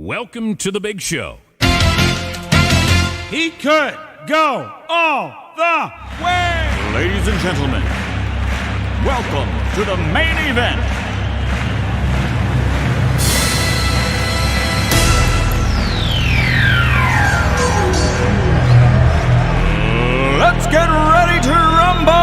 Welcome to the big show. He could go all the way. Ladies and gentlemen, welcome to the main event. Let's get ready to rumble!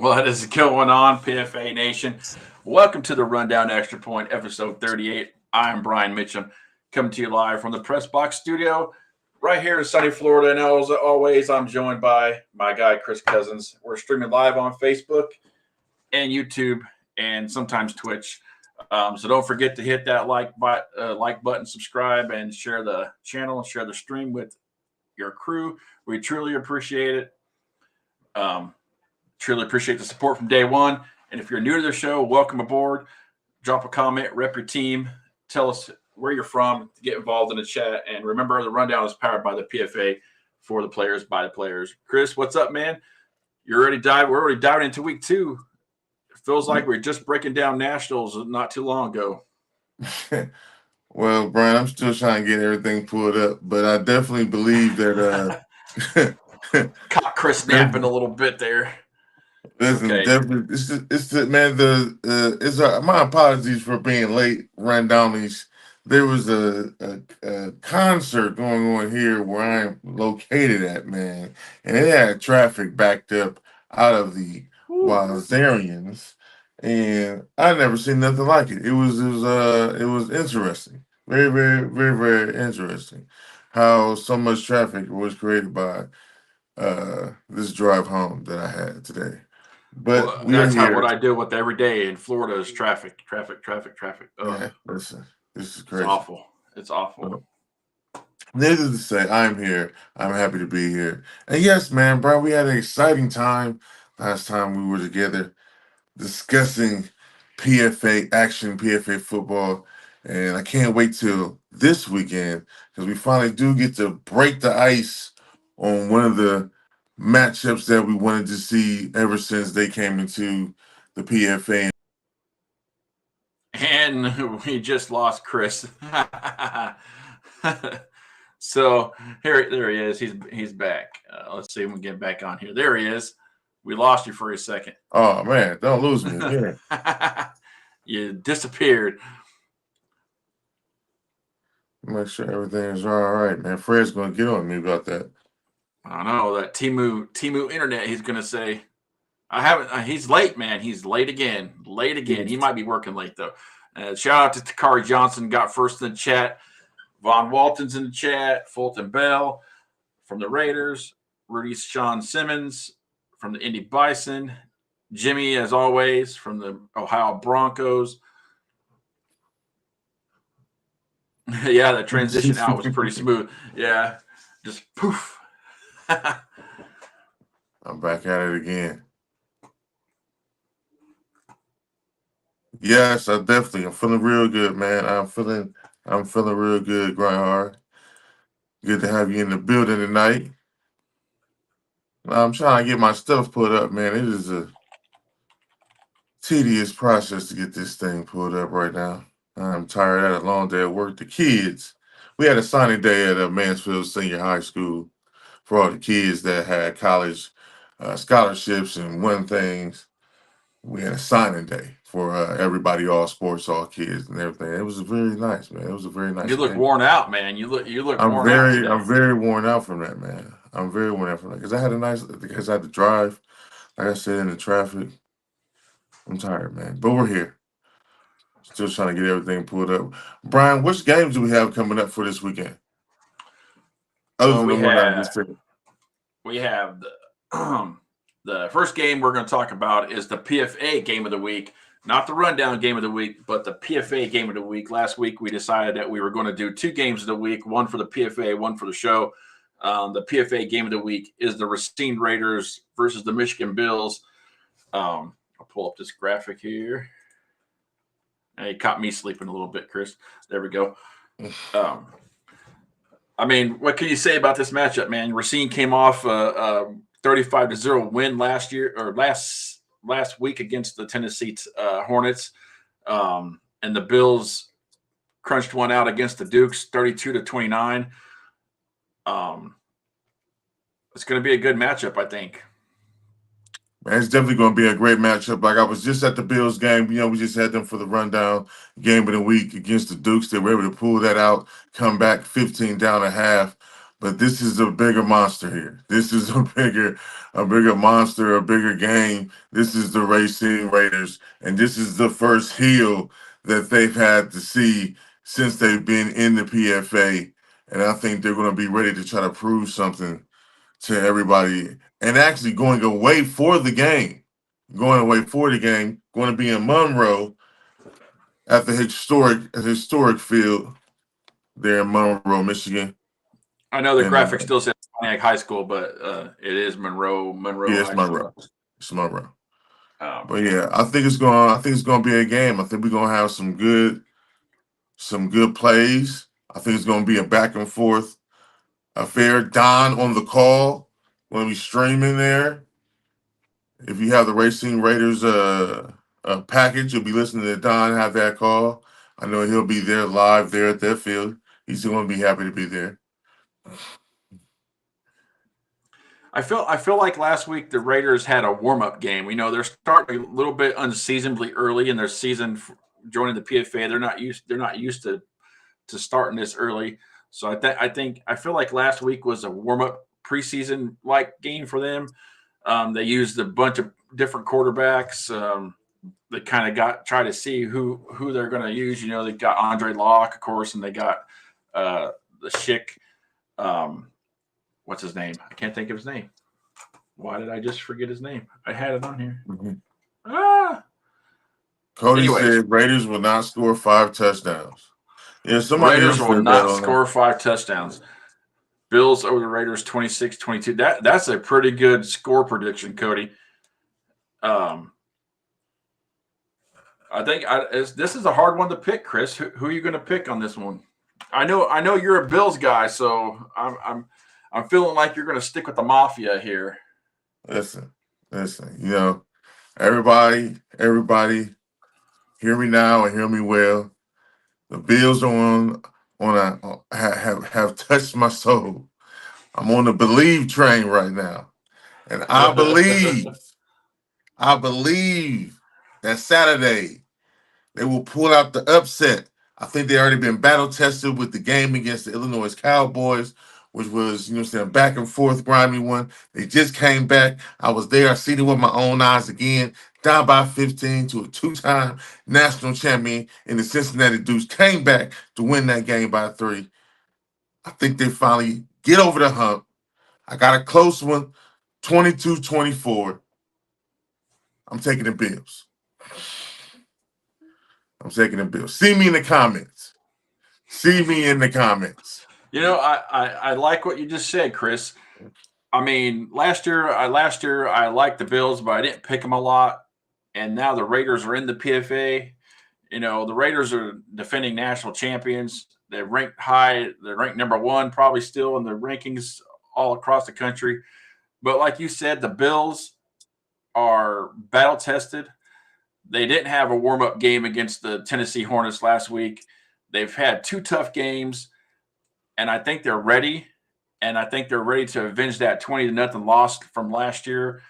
What is going on, PFA Nation? Welcome to the Rundown Xtra Point, episode 38. I'm Brien Mitchum, coming to you live from the Press Box Studio right here in sunny Florida. And as always, I'm joined by my guy, Chris Cousins. We're streaming live on Facebook and YouTube and sometimes Twitch. So don't forget to hit that like button, subscribe, and share the channel and share the stream with your crew. We truly appreciate it. Truly appreciate the support from day one. And if you're new to the show, welcome aboard. Drop a comment, rep your team, tell us where you're from, get involved in the chat. And remember, the Rundown is powered by the PFA, for the players, by the players. Chris, what's up, man? We're already diving into week 2. It feels like we're just breaking down nationals not too long ago. Well, Brian, I'm still trying to get everything pulled up, but I definitely believe that Caught Chris napping a little bit there. listen, Okay. definitely, my apologies for being late. Randownies. There was a concert going on here where I'm located at, man, and it had traffic backed up out of the Wazarians, and I never seen nothing like it. It was interesting, very, very, very, very interesting how so much traffic was created by this drive home that I had today. But that's what I deal with every day in Florida is traffic. Yeah, listen, this is crazy. It's awful. Needless to say, I'm here. I'm happy to be here. And yes, man, bro, we had an exciting time last time we were together discussing PFA action, PFA football. And I can't wait till this weekend because we finally do get to break the ice on one of the matchups that we wanted to see ever since they came into the PFA. And we just lost Chris. So there he is. He's back. Let's see if we can get back on here. There he is. We lost you for a second. Oh man, don't lose me again. You disappeared. Make sure everything is all right, man. Fred's gonna get on me about that. I know that Timu internet. He's gonna say, "I haven't." He's late, man. He's late again. He might be working late though. Shout out to Takari Johnson, got first in the chat. Von Walton's in the chat. Fulton Bell from the Raiders. Rudy Sean Simmons from the Indy Bison. Jimmy, as always, from the Ohio Broncos. Yeah, the transition out was pretty smooth. Yeah, just poof. I'm back at it again. Yes, I'm feeling real good, man. I'm feeling real good, grind hard. Good to have you in the building tonight. I'm trying to get my stuff put up, man. It is a tedious process to get this thing pulled up right now. I'm tired. I had a long day at work. The kids, we had a signing day at Mansfield Senior High School for all the kids that had college scholarships and won things. We had a signing day for everybody, all sports, all kids, and everything. It was very nice, man. It was a very nice. You look worn out, man. You look. I'm very worn out from that, man. I'm very worn out from that because I had to drive, like I said, in the traffic. I'm tired, man. But we're here. Still trying to get everything pulled up. Brian, which games do we have coming up for this weekend? We have the first game we're going to talk about is the PFA game of the week. not the rundown game of the week, but the PFA game of the week. Last week, we decided that we were going to do 2 games of the week, one for the PFA, one for the show. The PFA game of the week is the Racine Raiders versus the Michigan Bills. I'll pull up this graphic here. And you caught me sleeping a little bit, Chris. There we go. I mean, what can you say about this matchup, man? Racine came off a 35-0 win last year or last week against the Tennessee Hornets, and the Bills crunched one out against the Dukes, 32-29. It's going to be a good matchup, I think. Man, it's definitely going to be a great matchup. Like, I was just at the Bills game. We just had them for the rundown game of the week against the Dukes. They were able to pull that out, come back 15 down a half. But this is a bigger monster here. This is a bigger monster, a bigger game. This is the Racing Raiders, and this is the first heel that they've had to see since they've been in the PFA. And I think they're going to be ready to try to prove something to everybody, and actually going away for the game, going to be in Monroe at the historic field there in Monroe, Michigan. I know the graphic still says Pontiac High School, but it is Monroe. Yeah, it's Monroe. It's Monroe. But yeah, I think it's going to be a game. I think we're going to have some good plays. I think it's going to be a back and forth affair. Don on the call. Going to be streaming there. If you have the Racing Raiders package, you'll be listening to Don have that call. I know he'll be there live there at that field. He's going to be happy to be there. I feel like last week the Raiders had a warm-up game. They're starting a little bit unseasonably early in their season joining the PFA. They're not used to starting this early. So I feel like last week was a warm-up preseason like game for them. They used a bunch of different quarterbacks. They kind of try to see who they're going to use. They got Andre Locke, of course, and they got the Schick. What's his name? I can't think of his name. Why did I just forget his name? I had it on here. Mm-hmm. Cody said Raiders will not score 5 touchdowns. Yeah, somebody Raiders will not score 5 touchdowns. Bills over the Raiders 26-22. That's a pretty good score prediction, Cody. I think this is a hard one to pick, Chris. Who are you going to pick on this one? I know you're a Bills guy, so I'm feeling like you're going to stick with the Mafia here. Listen. Everybody, hear me now and hear me well. The Bills are have touched my soul. I'm on the believe train right now, and I believe that Saturday they will pull out the upset. I think they already been battle tested with the game against the Illinois Cowboys, which was, back and forth, grimy one. They just came back. I was there. I seen it with my own eyes again. Down by 15 to a 2-time national champion in the Cincinnati Dukes. Came back to win that game by 3. I think they finally get over the hump. I got a close one, 22-24. I'm taking the Bills. See me in the comments. I like what you just said, Chris. I mean, last year I liked the Bills, but I didn't pick them a lot. And now the Raiders are in the PFA. The Raiders are defending national champions. They're ranked high. They're ranked number 1, probably still in the rankings all across the country. But like you said, the Bills are battle tested. They didn't have a warm-up game against the Tennessee Hornets last week. They've had 2 tough games, and I think they're ready. And I think they're ready to avenge that 20-0 loss from last year.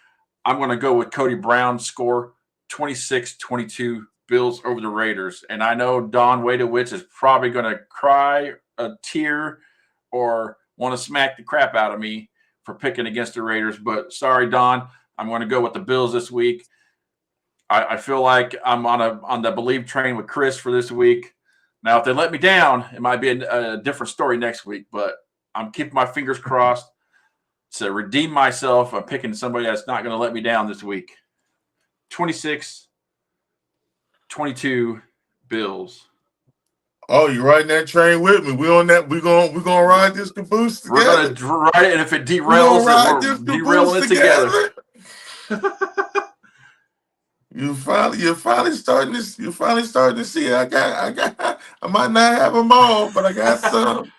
I'm going to go with Cody Brown's score, 26-22, Bills over the Raiders. And I know Don Wadowitz is probably going to cry a tear or want to smack the crap out of me for picking against the Raiders. But sorry, Don, I'm going to go with the Bills this week. I feel like I'm on the believe train with Chris for this week. Now, if they let me down, it might be a different story next week. But I'm keeping my fingers crossed to redeem myself. I'm picking somebody that's not going to let me down this week. 26-22, 22 Bills. Oh, you're riding that train with me. We on that. We gonna ride this caboose We're together. gonna ride it, and if it We gonna derails, ride we're this caboose derailing it together. You're finally starting to. You're finally starting to see. I might not have them all, but I got some.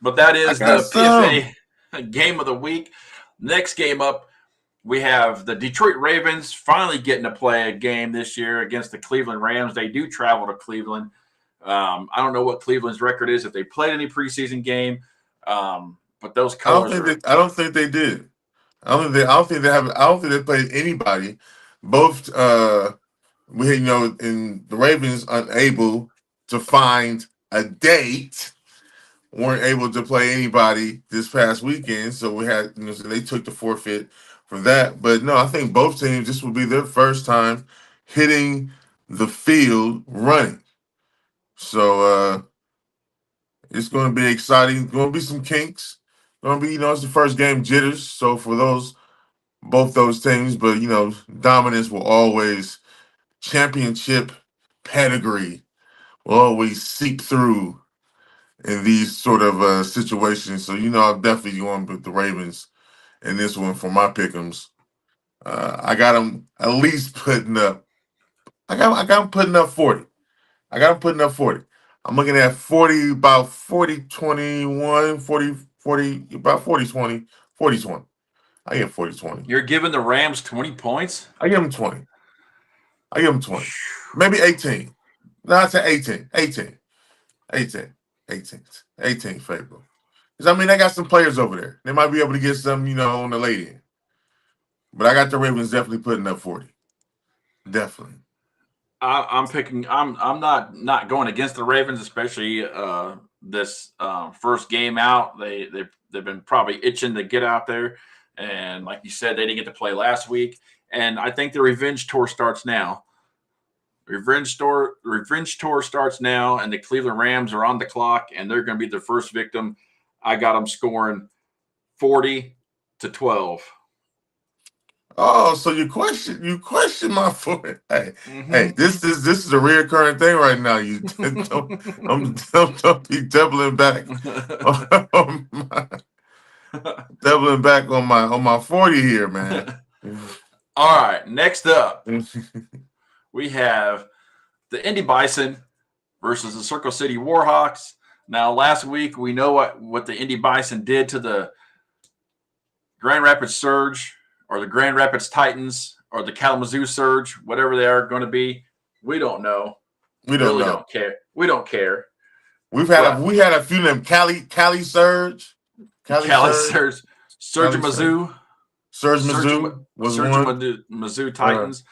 But that I is got the some. PFA game of the week. Next game up, we have the Detroit Ravens finally getting to play a game this year against the Cleveland Rams. They do travel to Cleveland. I don't know what Cleveland's record is if they played any preseason game, but those colors I don't think they did. I don't think they have. I don't think they played anybody. Both. We in the Ravens unable to find a date. Weren't able to play anybody this past weekend, so we had so they took the forfeit for that. But no, I think both teams, this will be their first time hitting the field running. So it's going to be exciting. Going to be some kinks. Going to be it's the first game jitters. So for both those teams, but dominance will always championship pedigree will always seep through in these sort of situations. So I'm definitely going with the Ravens in this one for my pick'ems. I got them at least putting up. I got them putting up 40. I got them putting up 40. I'm looking at 40, about 40, 21, 40, 40, about 40, 20, 40, 20. I get 40, 20. You're giving the Rams 20 points? I give them 20. I give them 20. Maybe 18. No, I'd say 18. 18. 18. 18. 18 favorable. Because, they got some players over there. They might be able to get some, on the late end. But I got the Ravens definitely putting up 40. Definitely. I'm picking. I'm not going against the Ravens, especially this first game out. They've been probably itching to get out there, and like you said, they didn't get to play last week. And I think the revenge tour starts now. Revenge tour starts now, and the Cleveland Rams are on the clock, and they're going to be the first victim. I got them scoring 40-12. Oh, so you question my foot. Hey, this is a reoccurring thing right now. You don't be doubling back on my 40 here, man. All right, next up, we have the Indy Bison versus the Circle City Warhawks. Now, last week we know what the Indy Bison did to the Grand Rapids Surge, or the Grand Rapids Titans, or the Kalamazoo Surge, whatever they are going to be. We don't know. We don't know. Don't care. We don't care. We had a few named Cali Surge. Cali Surge. Surge Mizzou. Surge Mizzou was one. Mizzou Titans.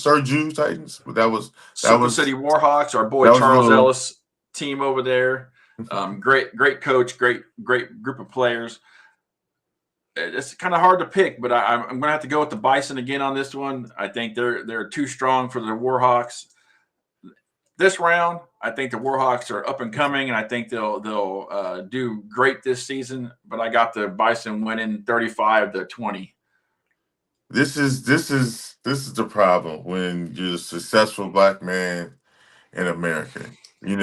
Surge Titans. That was City Warhawks. Our boy Charles Ellis team over there. Great coach. Great group of players. It's kind of hard to pick, but I'm going to have to go with the Bison again on this one. I think they're too strong for the Warhawks. This round, I think the Warhawks are up and coming, and I think they'll do great this season. But I got the Bison winning 35-20. This is the problem when you're a successful black man in America. You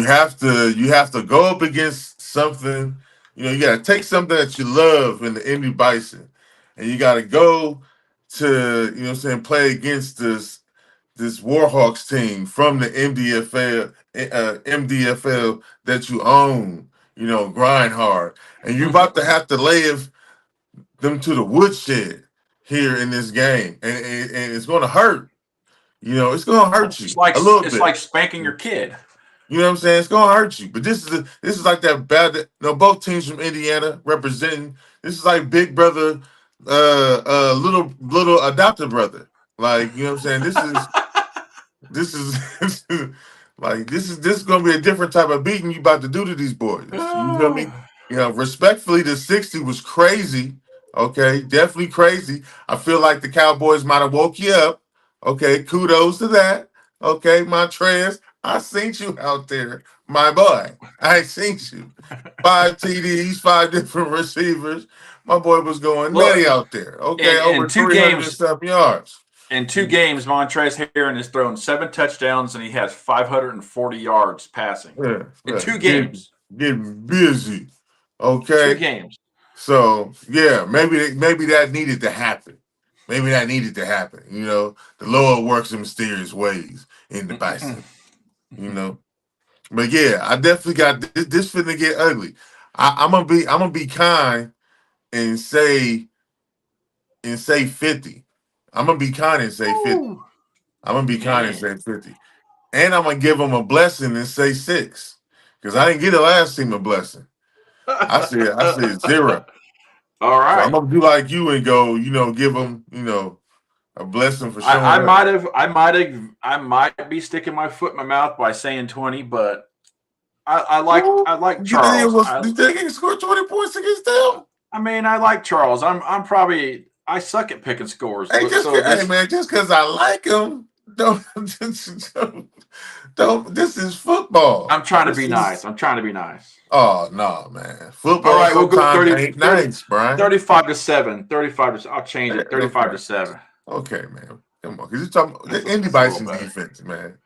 have to go up against something. You got to take something that you love in the Indy Bison, and you got to go to play against this Warhawks team from the MDFL that you own. Grind hard, and you're about to have to lay them to the woodshed here in this game, and it's going to hurt. It's going to hurt you a little bit. It's like spanking your kid. You know what I'm saying? It's gonna hurt you. But this is like that bad. Both teams from Indiana representing. This is like big brother, little adopted brother. Like, you know what I'm saying? This is this is gonna be a different type of beating you about to do to these boys. You feel me? Respectfully, the 60 was crazy. Okay, definitely crazy. I feel like the Cowboys might have woke you up. Okay, kudos to that. Okay, Montrez. I seen you out there, My boy, I seen you. 5 TDs, 5 different receivers. My boy was going nutty Look, out there. Okay, in over two 300 and games, something yards. in 2 games, Montrezl Harrell has thrown 7 touchdowns and he has 540 yards passing Yeah, in yeah. 2 games. Getting busy. Two Okay. games. So yeah, maybe that needed to happen. Maybe that needed to happen. The Lord works in mysterious ways in the bison. You know. But yeah, I definitely got this finna get ugly. I'm gonna be kind and say 50. I'm gonna be kind and say 50. Ooh, I'm gonna be kind and man. say 50. And I'm gonna give them a blessing and say 6. Because I didn't get the last team a blessing. I said 0. All So I'm right. gonna do like you and go, give them, a blessing for I showing up. I might be sticking my foot in my mouth by saying 20, but Who? I like You think it Charles. was? You think he scored 20 points against them? I like Charles. I'm probably I suck at picking scores, Hey, but so hey this man, just because I like him, don't, don't. This is football. I'm trying to This be is. nice. I'm trying to be nice. Oh no, man. All Football right, we'll go sometimes ain't nice, Brian. 35 to 7. 35 to I'll change it. 35 Okay, to 7. okay, man. Come on, because you're talking about the Indy That's a little Bison better. defense, man.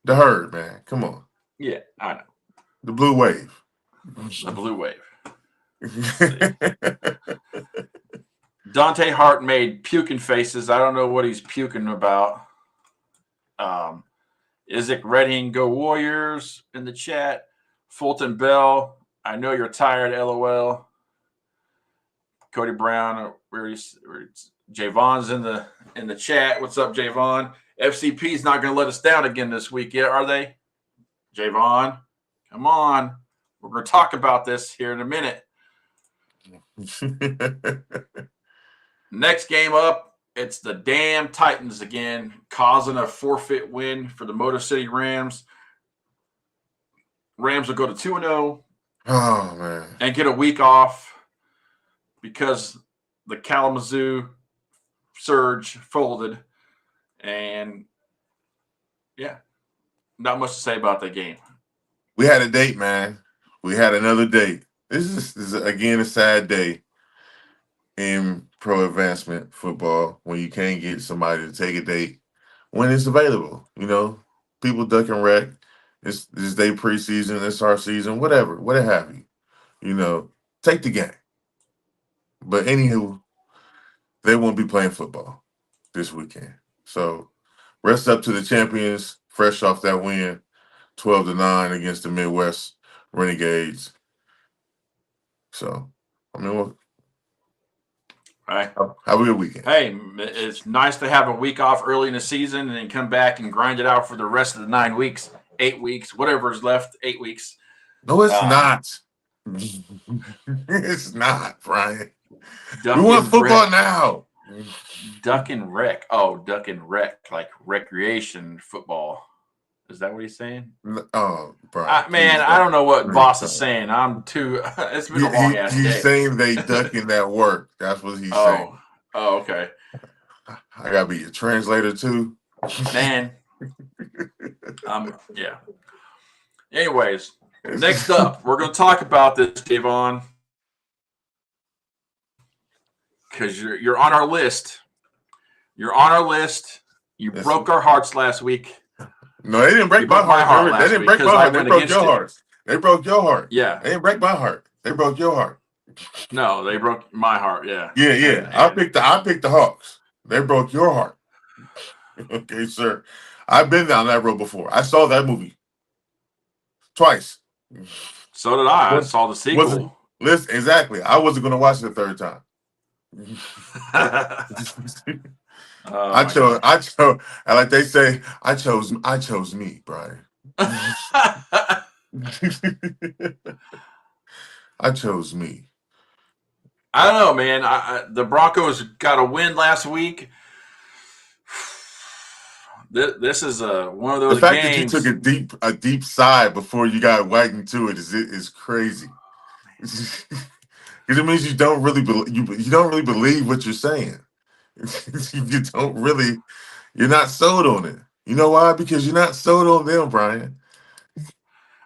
The herd, man. Come on, Yeah, I know. the blue wave. The blue wave. Dante Hart made puking faces. I don't know what he's puking about. Isaac Redding, go Warriors in the chat. Fulton Bell, I know you're tired, LOL. Cody Brown, Javon's in the chat. What's up, Javon? FCP's not going to let us down again this week yet, are they? Javon, come on. We're going to talk about this here in a minute. Next game up, it's the damn Titans again, causing a forfeit win for the Motor City Rams. Rams will go to 2-0. Oh man. And get a week off because the Kalamazoo surge folded. And yeah, not much to say about that game. We had a date, man. We had another date. This is again a sad day in pro advancement football when you can't get somebody to take a date when it's available. People duck and wreck. It's day preseason, it's our season, whatever have you. Take the game. But anywho, they won't be playing football this weekend. So rest up to the champions, fresh off that win, 12-9 against the Midwest Renegades. So, All right. Have a good weekend. Hey, it's nice to have a week off early in the season and then come back and grind it out for the rest of the 9 weeks, 8 weeks, whatever is left, 8 weeks. No, it's not. It's not, Brian. We want football now. Duck and rec. Oh, duck and rec, like recreation football. Is that what he's saying? Oh, Brian. I don't know what Voss is saying. I'm too. It's been a long ass day. He's saying they ducking that work. That's what he's saying. Oh, okay. I gotta be your translator too, man. Yeah. Anyways, next up, we're going to talk about this, Javon, because you're on our list. You're on our list. You broke our hearts last week. No, they didn't break my heart. They didn't break my heart. They broke your heart. They broke your heart. Yeah. They didn't break my heart. They broke your heart. No, they broke my heart. Yeah. Yeah. I picked the Hawks. They broke your heart. Okay, sir. I've been down that road before. I saw that movie twice. So did I. I saw the sequel. Listen, exactly. I wasn't going to watch it the third time. I chose, and like they say, I chose me, Brian. I chose me. I don't know, man. The Broncos got a win last week. This is one of those. The fact games. that you took a deep sigh before you got right into it is crazy. Because it means you don't really believe what you're saying. You're not sold on it. You know why? Because you're not sold on them, Brian.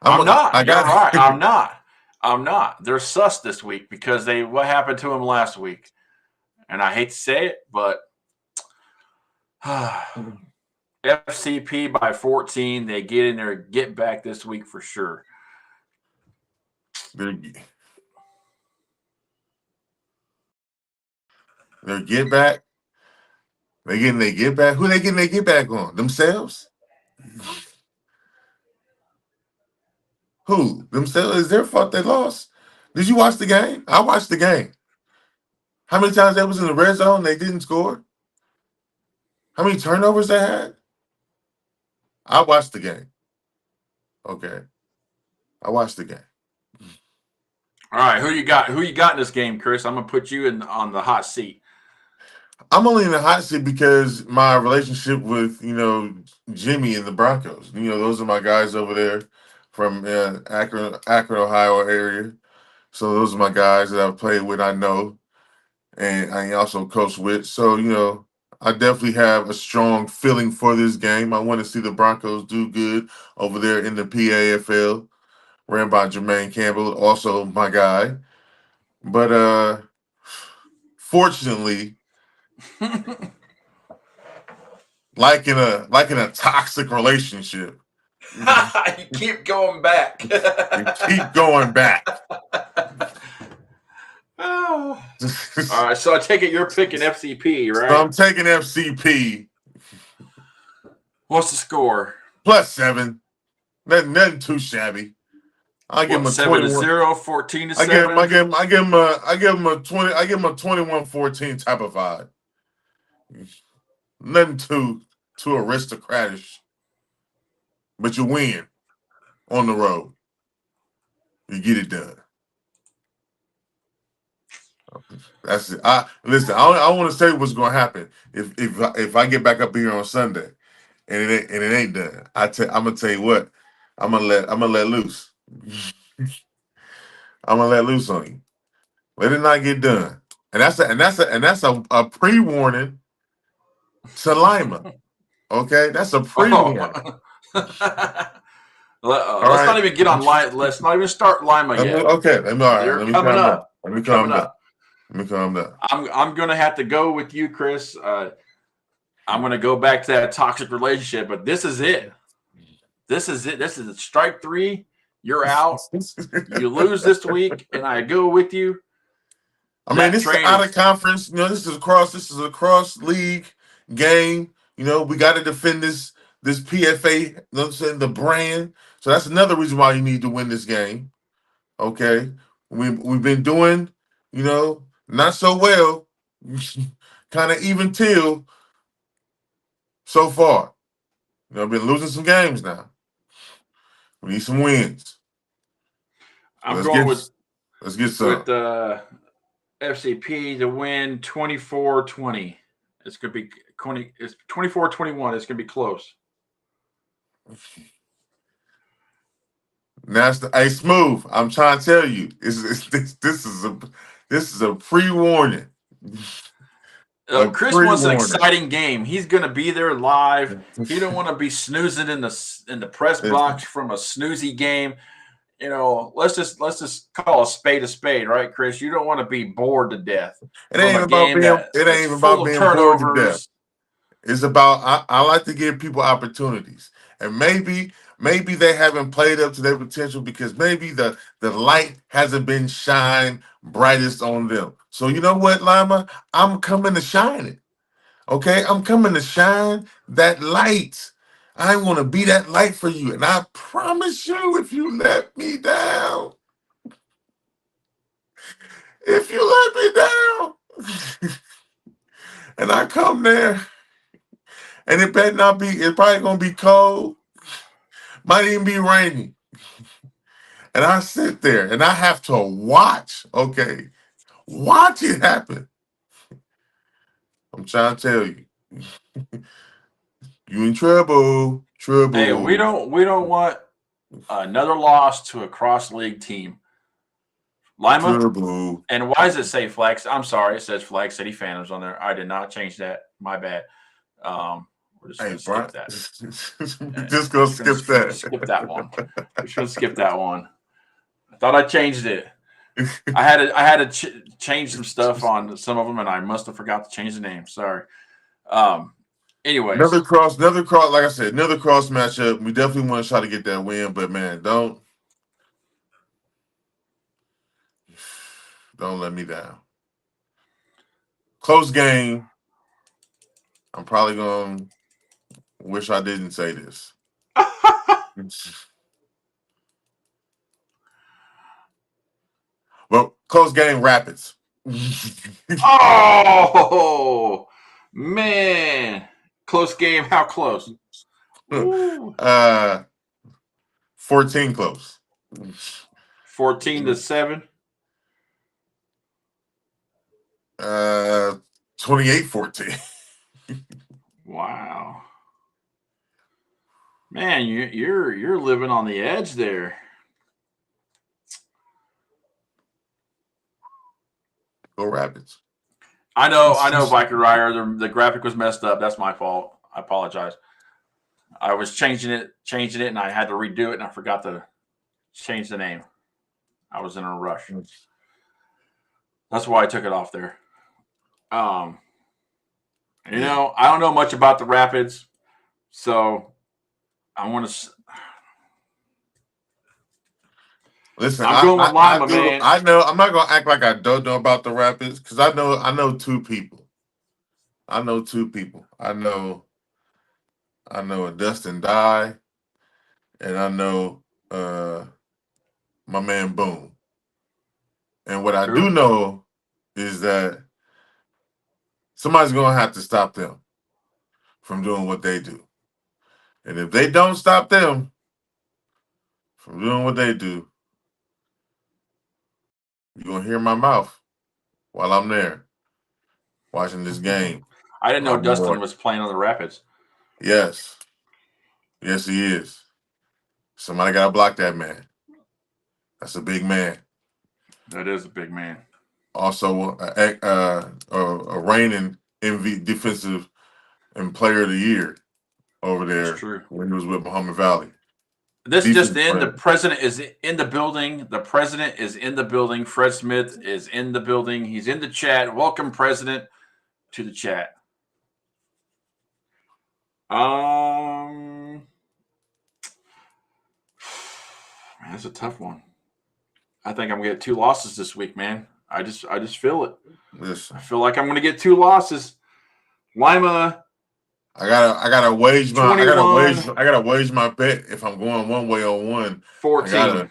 I'm not. I You're got. right. I'm not. I'm not. They're sus this week because what happened to them last week. And I hate to say it, but FCP by 14. They get in there, get back this week for sure. Their get back. They getting their get back. Who they getting their get back on? Themselves? Who? Themselves? Is their fault they lost? Did you watch the game? I watched the game. How many times they was in the red zone and they didn't score? How many turnovers they had? I watched the game. Okay. I watched the game. All right, who you got? Who you got in this game, Chris? I'm gonna put you on the hot seat. I'm only in the hot seat because my relationship with, Jimmy and the Broncos. Those are my guys over there from Akron, Ohio area. So those are my guys that I've played with, I know, and I also coach with. So, I definitely have a strong feeling for this game. I want to see the Broncos do good over there in the PAFL, ran by Jermaine Campbell, also my guy. But fortunately, like in a toxic relationship, You keep going back. you keep going back. Oh. All right, so I take it you're picking FCP, right? So I'm taking FCP. What's the score? +7. Nothing too shabby. I give him a 21. 7-0, 14-7. I give him a 20. I give him a 21-14 type of vibe. Nothing too aristocratish, but you win on the road. You get it done. That's it. Listen. I want to say what's going to happen if I get back up here on Sunday and it ain't done. I'm gonna tell you what. I'm gonna let loose. I'm gonna let loose on you. Let it not get done. And that's a pre-warning to Lima. Okay, that's a pre-warning. Let's not even get on Lima. Let's not even start Lima yet. Okay, let me coming up. Let me calm down. I'm gonna have to go with you, Chris. I'm gonna go back to that toxic relationship, but this is it. This is strike 3. You're out. You lose this week, and I go with you. I mean, this is out of conference. This is a cross league game. We got to defend this PFA. The brand. So that's another reason why you need to win this game. Okay, we've been doing, not so well, kind of even till so far. I've been losing some games now. We need some wins. Let's get some. With the FCP to win 24-20. It's going to be 24-21. It's going to be close. Hey, Smooth. I'm trying to tell you, this is a pre-warning. Chris wants an exciting game. He's going to be there live. He don't want to be snoozing in the press box from a snoozy game. Let's just call a spade, right, Chris? You don't want to be bored to death. It ain't even about being bored to death. It's about I like to give people opportunities, and maybe they haven't played up to their potential because maybe the light hasn't been shined brightest on them. So you know what, Lima? I'm coming to shine it. Okay, I'm coming to shine that light. I want to be that light for you, and I promise you, if you let me down, and I come there, and it better not be. It's probably gonna be cold. Might even be rainy. And I sit there and I have to watch. Okay, watch it happen. I'm trying to tell you. You in trouble. Hey, we don't want another loss to a cross league team. Lima. Trouble. And why does it say Flag? I'm sorry, it says Flag City Phantoms on there. I did not change that. My bad. We're just Hey, going to Brian, skip that. just gonna skip that. Skip that one. We're just going to skip that one. I thought I changed it. I had to change some stuff on some of them, and I must have forgot to change the name. Sorry. Anyways, another cross. Like I said, another cross matchup. We definitely want to try to get that win, but man, don't let me down. Close game. I'm probably gonna wish I didn't say this. Well, close game. Rapids. oh man, close game. How close? Ooh. 14 close. 14-7. 28-14. Wow. Man, you're living on the edge there. Go Rapids. I know, Viking Rider. The graphic was messed up. That's my fault. I apologize. I was changing it, and I had to redo it, and I forgot to change the name. I was in a rush. That's why I took it off there. I don't know much about the Rapids, so I want to. Listen, I'm going with Lima, man. I know. I'm not gonna act like I don't know about the Rapids because I know two people. I know a Dustin Dye, and I know my man Boom. And what I do know is that somebody's gonna have to stop them from doing what they do. And if they don't stop them from doing what they do, you're gonna hear my mouth while I'm there watching this game. I didn't know Dustin was playing on the Rapids. Yes, he is. Somebody gotta block that man. That's a big man. That is a big man. Also, a reigning defensive and player of the year over there when he was with Muhammad Valley. This just in, the president is in the building. The president is in the building. Fred Smith is in the building. He's in the chat. Welcome, President, to the chat. Man, that's a tough one. I think I'm gonna get 2 losses this week, man. I just feel it. Listen. I feel like I'm gonna get 2 losses. Lima. I gotta wage my bet if I'm going one way on one. 14.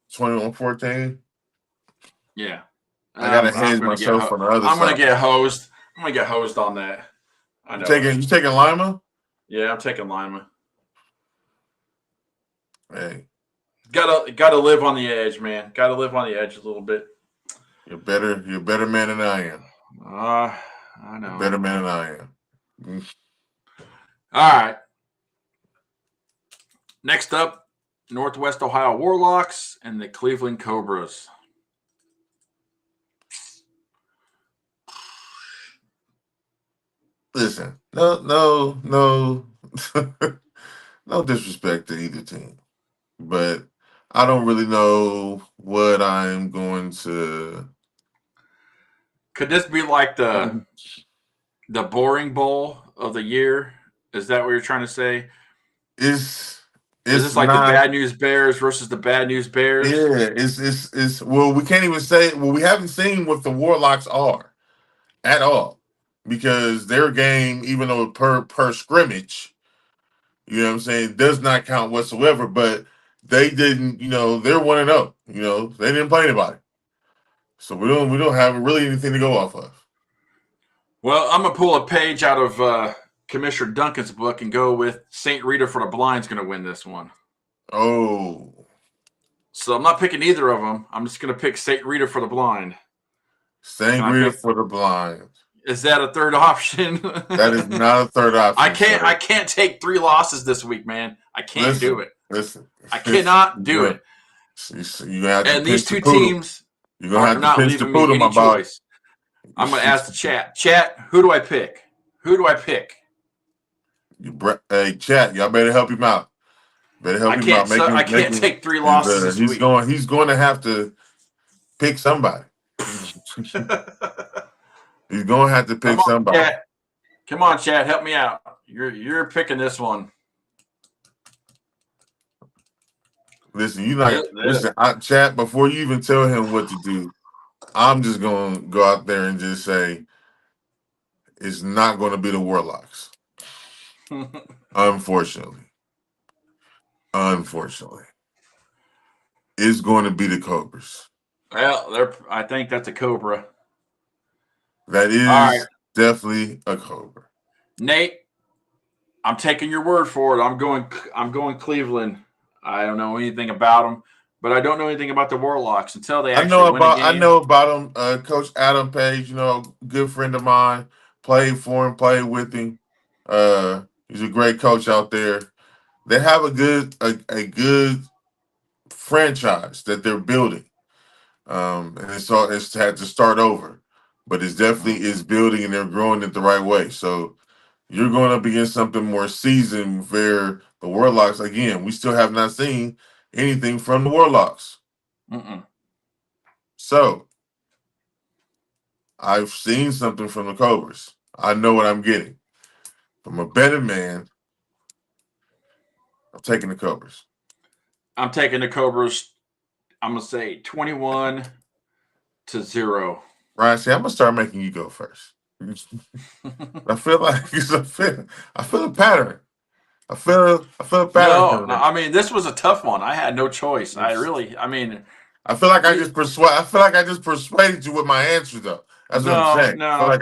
21-14. Yeah. I gotta hedge myself on the other side. I'm gonna get hosed. I'm gonna get hosed on that. I know. You taking Lima? Yeah, I'm taking Lima. Hey. Gotta live on the edge, man. Gotta live on the edge a little bit. You're a better man than I am. I know. You're a better man than I am. All right. Next up, Northwest Ohio Warlocks and the Cleveland Cobras. Listen, no no disrespect to either team, but I don't really know what I'm going to. Could this be like the boring bowl of the year? Is that what you're trying to say? Is this like the Bad News Bears versus the Bad News Bears? Yeah, it's well, we can't even say. Well, we haven't seen what the Warlocks are at all because their game, even though per scrimmage, you know what I'm saying, does not count whatsoever. But they didn't, they're 1-0. They didn't play anybody, so we don't have really anything to go off of. Well, I'm gonna pull a page out of Commissioner Duncan's book and go with St. Rita for the Blind's going to win this one. Oh. So I'm not picking either of them. I'm just going to pick St. Rita for the Blind. St. Rita for the Blind. Is that a third option? That is not a third option. I can't take 3 losses this week, man. I can't do it. Listen. I cannot do it. You have to and these 2 teams are not leaving me any choice. I'm going to ask the chat. Chat, who do I pick? Who do I pick? Hey, chat, y'all better help him out. Better help I him out. can't. Make I him. Make can't him. take 3 losses this He's week. going. He's going to have to pick somebody. He's going to have to pick somebody. Chat. Come on, Chad, help me out. You're picking this one. Listen, chat. Before you even tell him what to do, I'm just going to go out there and just say it's not going to be the Warlocks. Unfortunately, it's going to be the Cobras. Well, I think that's a Cobra. That is definitely a Cobra. Nate, I'm taking your word for it. I'm going Cleveland. I don't know anything about them, but I don't know anything about the Warlocks until they actually win a game. I know about him. Coach Adam Page, good friend of mine. Played for him, played with him. He's a great coach out there. They have a good franchise that they're building. And it's had to start over, but it's definitely is building and they're growing it the right way. So you're going up against something more seasoned where the Warlocks, again, we still have not seen anything from the Warlocks. So I've seen something from the Cobras. I know what I'm getting. From a betting man, I'm taking the Cobras. I'm taking the Cobras. I'm going to say 21-0. Ryan, see, I'm going to start making you go first. I feel like I feel a pattern. I feel a pattern. No, I mean, this was a tough one. I had no choice. I feel like I just persuaded you with my answer, though. That's what I'm saying. No.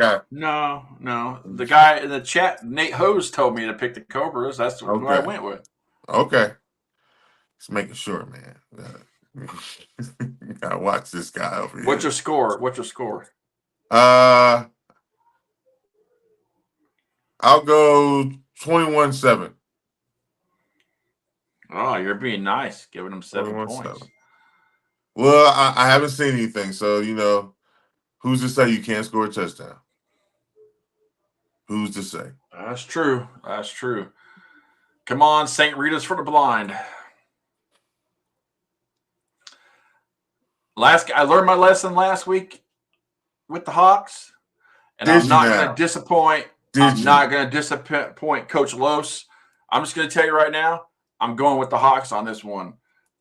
The guy in the chat, Nate Hose, told me to pick the Cobras. That's who I went with. Okay. Just making sure, man. You gotta watch this guy over here. What's your score? I'll go 21-7. Oh, you're being nice, giving them 7 points. 7. Well, I haven't seen anything, so who's to say you can't score a touchdown? Who's to say? That's true. Come on, St. Rita's for the blind. I learned my lesson last week with the Hawks, and I'm not going to disappoint. I'm not going to disappoint Coach Los. I'm just going to tell you right now, I'm going with the Hawks on this one.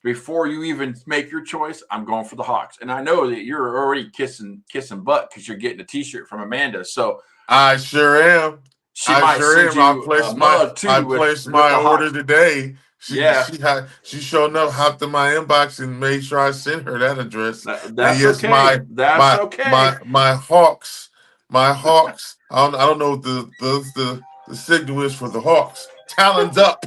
Before you even make your choice, I'm going for the Hawks. And I know that you're already kissing butt because you're getting a T-shirt from Amanda. So I sure am. She might send you a mug too. I placed my order today. She showed up, hopped in my inbox, and made sure I sent her that address. That's okay. My Hawks. I don't know what the signal is for the Hawks. Talons up.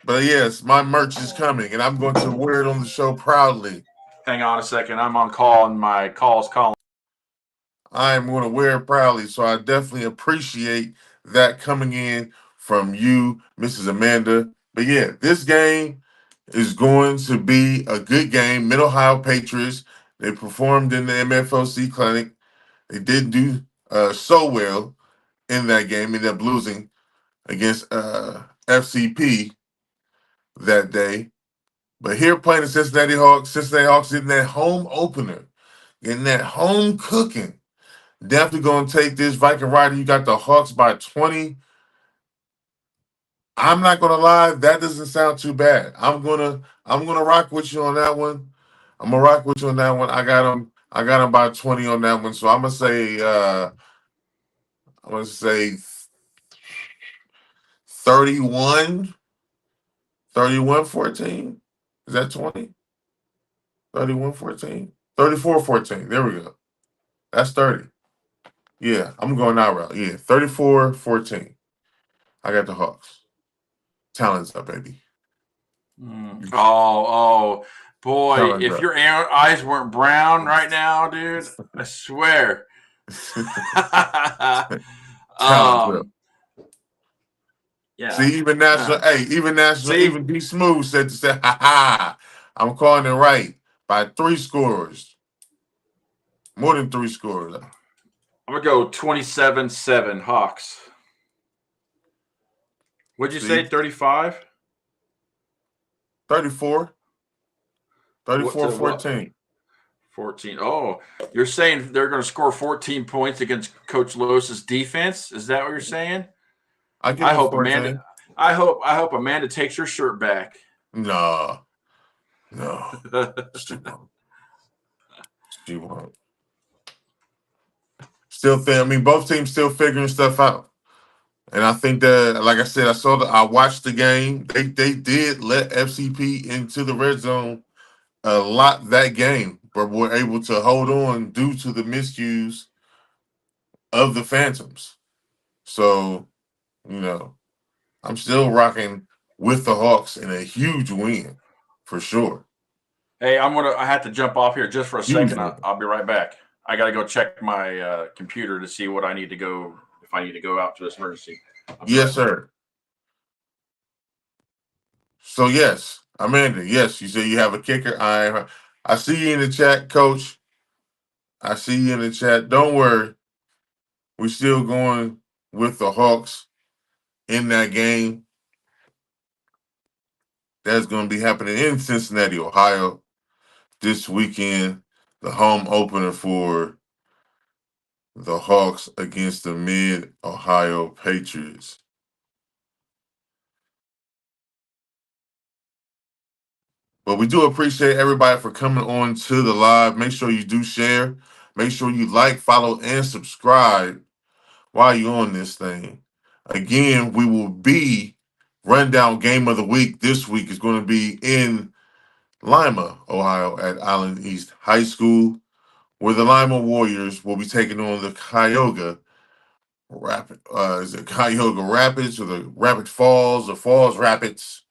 But yes, my merch is coming, and I'm going to wear it on the show proudly. Hang on a second. I'm on call, and my call's calling. I am going to wear it proudly, so I definitely appreciate that coming in from you, Mrs. Amanda. But yeah, this game is going to be a good game. Mid-Ohio Patriots, they performed in the MFOC clinic. They didn't do so well in that game, ended up losing against FCP that day. But here playing the Cincinnati Hawks getting that home opener, getting that home cooking. Definitely going to take this Viking Rider. You got the Hawks by 20. I'm not going to lie, that doesn't sound too bad. I'm gonna rock with you on that one. I got them by 20 on that one. So I'm gonna say 31 14. Is that 20? 31-14? 34-14. There we go. That's 30. Yeah, I'm going that route. Yeah, 34-14. I got the Hawks. Talents up, baby. Oh, boy. Talents if up. Your eyes weren't brown right now, dude, I swear. Yeah. See, even D Smooth said, ha ha, I'm calling it right by 3 scores. More than 3 scores. I'm going to go 27-7 Hawks. What'd you See, say? 35? 34, What to what? 14. 14. Oh, you're saying they're going to score 14 points against Coach Lewis's defense? Is that what you're saying? I give I them hope Amanda. 14. I hope Amanda takes her shirt back. No, no, she won't. She won't. I mean, both teams still figuring stuff out. And I think that, like I said, I watched the game. They did let FCP into the red zone a lot that game, but were able to hold on due to the miscues of the Phantoms. So, you know, I'm still rocking with the Hawks in a huge win for sure. Hey, I have to jump off here just for a Huge second. win. I'll be right back. I got to go check my computer to see what I need to go if I need to go out to this emergency. I'll be Yes, right back. sir. So yes, Amanda, yes, you say you have a kicker. I see you in the chat, coach. I see you in the chat. Don't worry. We're still going with the Hawks in that game. That's going to be happening in Cincinnati, Ohio this weekend. The home opener for the Hawks against the Mid-Ohio Patriots. But we do appreciate everybody for coming on to the live. Make sure you do share. Make sure you like, follow, and subscribe while you're on this thing. Again, we will be rundown game of the week this week is going to be in Lima, Ohio at Island East High School, where the Lima Warriors will be taking on the Cuyahoga is it Cuyahoga Rapids or the Rapid Falls or Falls Rapids?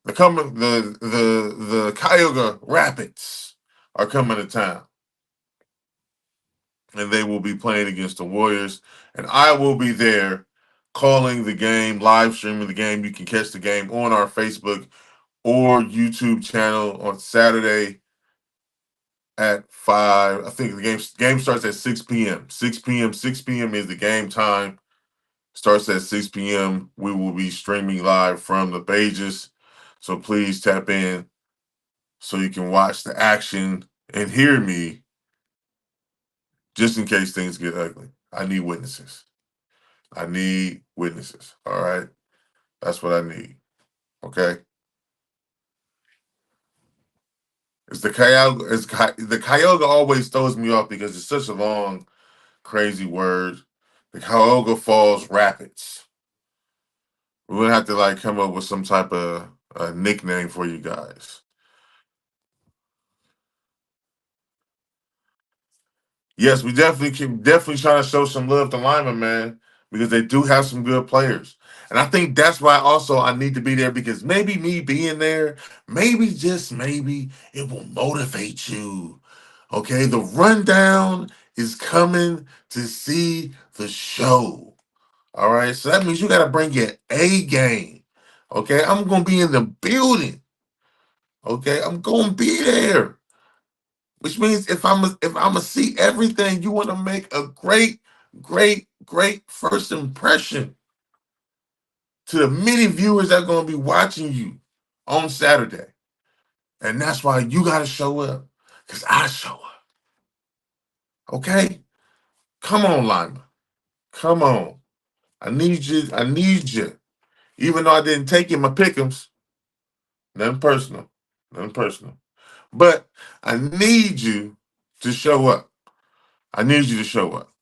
The Cuyahoga Rapids are coming to town, and they will be playing against the Warriors. And I will be there calling the game, live streaming the game. You can catch the game on our Facebook or YouTube channel on Saturday at 5. I think the game starts at 6 p.m. 6 p.m. 6 p.m. is the game time. Starts at 6 p.m. We will be streaming live from the pages. So please tap in so you can watch the action and hear me just in case things get ugly. I need witnesses. I need witnesses. All right. That's what I need. Okay. It's the Cuyahoga. The Cuyahoga always throws me off because it's such a long, crazy word. The Cuyahoga Falls Rapids. We're gonna have to like come up with some type of nickname for you guys. Yes, we definitely trying to show some love to Lyman, man, because they do have some good players. And I think that's why also I need to be there because maybe me being there, maybe just maybe it will motivate you. Okay, the rundown is coming to see the show. All right, so that means you got to bring your A game. Okay, I'm gonna be in the building. Okay, I'm gonna be there. Which means if I'm a see everything, you want to make a great first impression to the many viewers that are going to be watching you on Saturday. And that's why you got to show up. Because I show up. Okay? Come on, Lima. Come on. I need you. I need you. Even though I didn't take you my pick'ems. Nothing personal. Nothing personal. But I need you to show up. I need you to show up.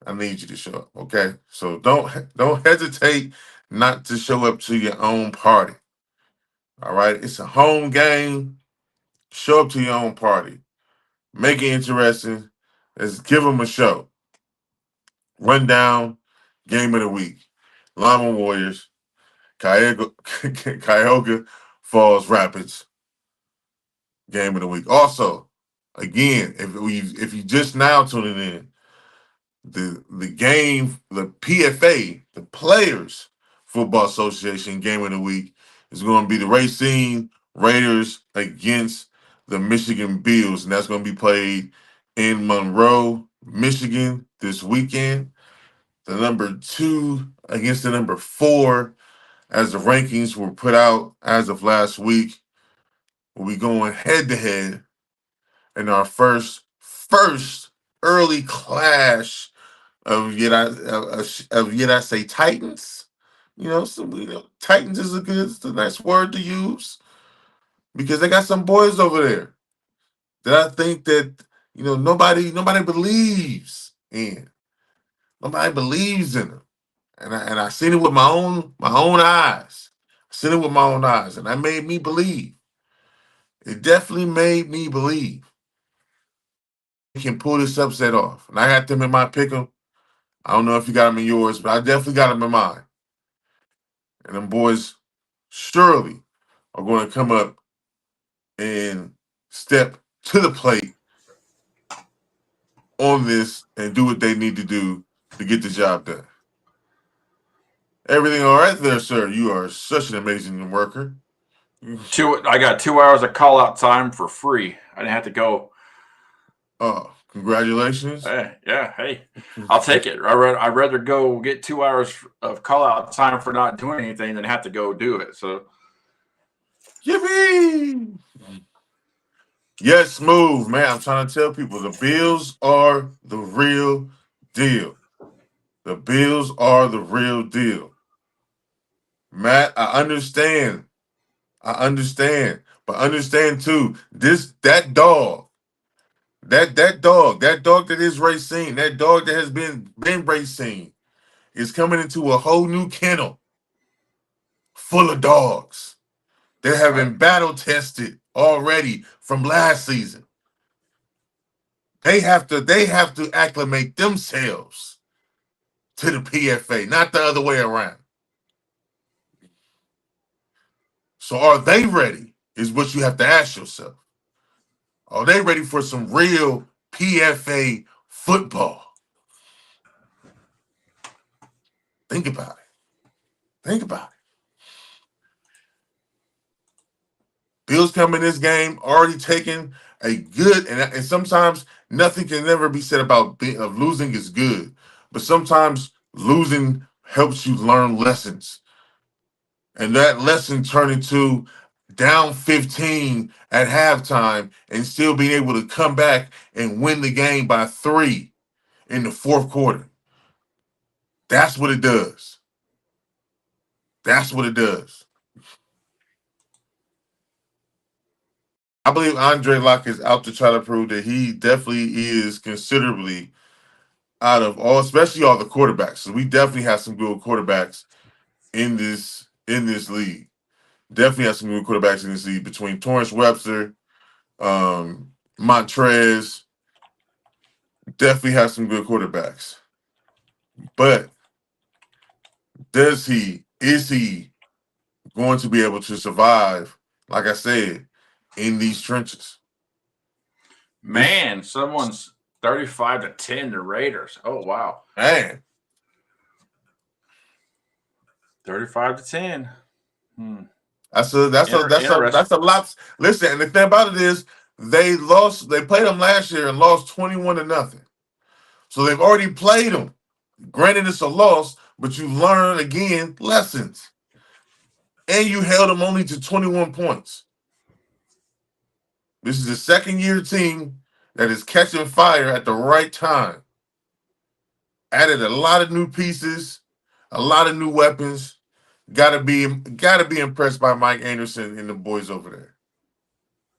I need you to show up, okay? So don't hesitate not to show up to your own party. All right, it's a home game. Show up to your own party. Make it interesting. Let's give them a show. Rundown game of the week. Lima Warriors, Cuyahoga, Cuyahoga Falls Rapids game of the week. Also, again, if you just now tuning in, the game, the PFA, the Players Football Association game of the week is going to be the Racine Raiders against the Michigan Bills, and that's going to be played in Monroe, Michigan this weekend. the number 2 against the number 4 as the rankings were put out as of last week. We'll be going head to head in our first early clash of yet I say Titans. Titans is it's a nice word to use because they got some boys over there that I think that nobody believes in. Nobody believes in them, and I seen it with my own eyes. I seen it with my own eyes, and that made me believe. It definitely made me believe he can pull this upset off. And I got them in my pick'em. I don't know if you got them in yours, but I definitely got them in mine. And them boys surely are going to come up and step to the plate on this and do what they need to do to get the job done. Everything all right there, sir? You are such an amazing worker. I got 2 hours of call out time for free. I didn't have to go. Oh, congratulations. Yeah, hey, I'll take it. I'd rather go get 2 hours of call out time for not doing anything than have to go do it. So, yippee! Yes, smooth, man. I'm trying to tell people the Bills are the real deal. The Bills are the real deal. Matt, I understand. But understand too, that dog that is Racine, that dog that has been Racine is coming into a whole new kennel full of dogs that have been battle tested already from last season. They have to acclimate themselves to the PFA, not the other way around. So are they ready? Is what you have to ask yourself. Are they ready for some real PFA football? Think about it. Bills come in this game already taking a good, and sometimes nothing can never be said about of losing is good, but sometimes losing helps you learn lessons, and that lesson turned into down 15 at halftime and still being able to come back and win the game by 3 in the fourth quarter. That's what it does. I believe Andre Locke is out to try to prove that he definitely is considerably out of especially all the quarterbacks. So we definitely have some good quarterbacks in this league. Definitely have some good quarterbacks in this league between Torrance Webster, Montrez. Definitely have some good quarterbacks. But is he going to be able to survive, like I said, in these trenches? Man, someone's 35-10 the Raiders. Oh wow. Man. 35-10. That's a lot. Listen, and the thing about it is they played them last year and lost 21-0. So they've already played them. Granted, it's a loss, but you learn again lessons. And you held them only to 21 points. This is a second-year team that is catching fire at the right time. Added a lot of new pieces, a lot of new weapons. Gotta be impressed by Mike Anderson and the boys over there.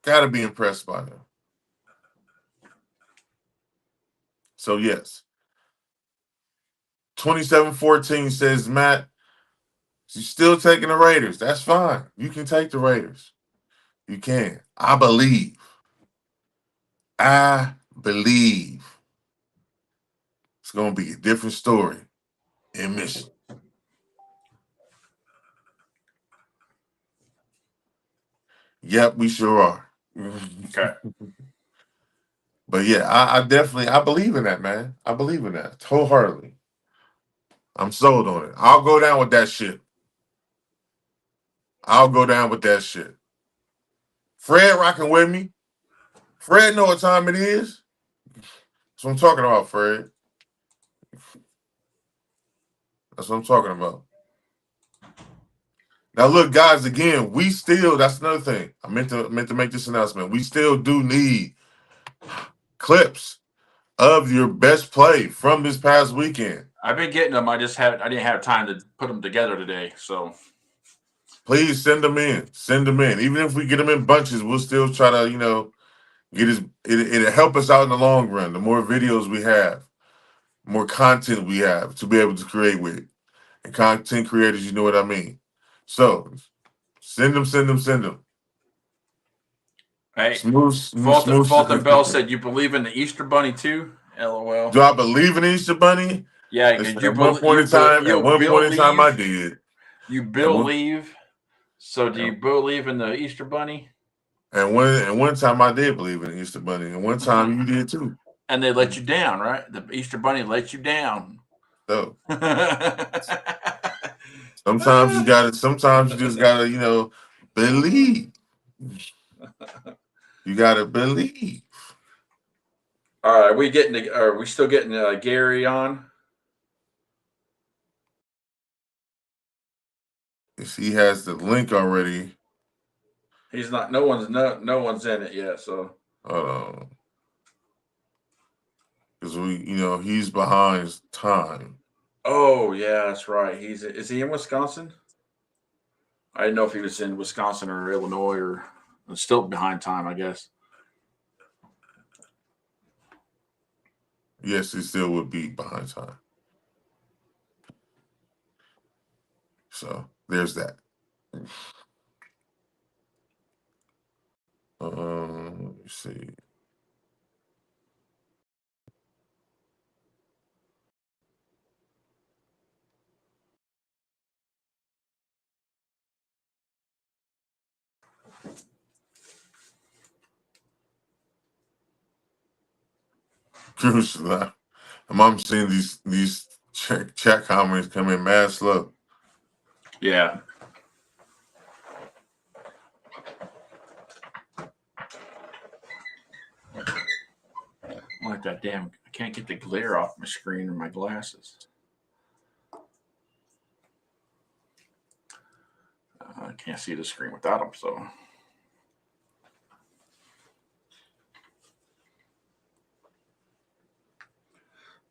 Gotta be impressed by them. So yes. 27-14 says Matt. She's still taking the Raiders. That's fine. You can take the Raiders. You can. I believe. It's going to be a different story in Michigan. Yep, we sure are. Okay. But yeah, I believe in that, man. I believe in that wholeheartedly. I'm sold on it. I'll go down with that shit. Fred rocking with me. Fred know what time it is. That's what I'm talking about, Fred. That's what I'm talking about. Now, look, guys. Again, we still. That's another thing. I meant to make this announcement. We still do need clips of your best play from this past weekend. I've been getting them. I didn't have time to put them together today. So please send them in. Send them in. Even if we get them in bunches, we'll still try to, it'll help us out in the long run. The more videos we have, more content we have to be able to create with. And content creators, you know what I mean. So send them. hey, Smooth. Fulton Bell said, "You believe in the Easter Bunny too?" LOL. Do I believe in Easter Bunny? Yeah, Listen, because you at one point in time, I did. You believe. So, do you believe in the Easter Bunny? And one time I did believe in the Easter Bunny, and one time you did too. And they let you down, right? The Easter Bunny let you down. So sometimes you just gotta, believe. You gotta believe. All right, are we still getting Gary on? If he has the link already. He's not. No one's in it yet. So. Because he's behind time. Oh yeah, that's right. Is he in Wisconsin? I didn't know if he was in Wisconsin or Illinois or still behind time, I guess. Yes, he still would be behind time. So there's that. Let's see. Cruise left. I'm seeing these chat comments come in mad slow. Yeah. I'm like that damn. I can't get the glare off my screen or my glasses. I can't see the screen without them. So.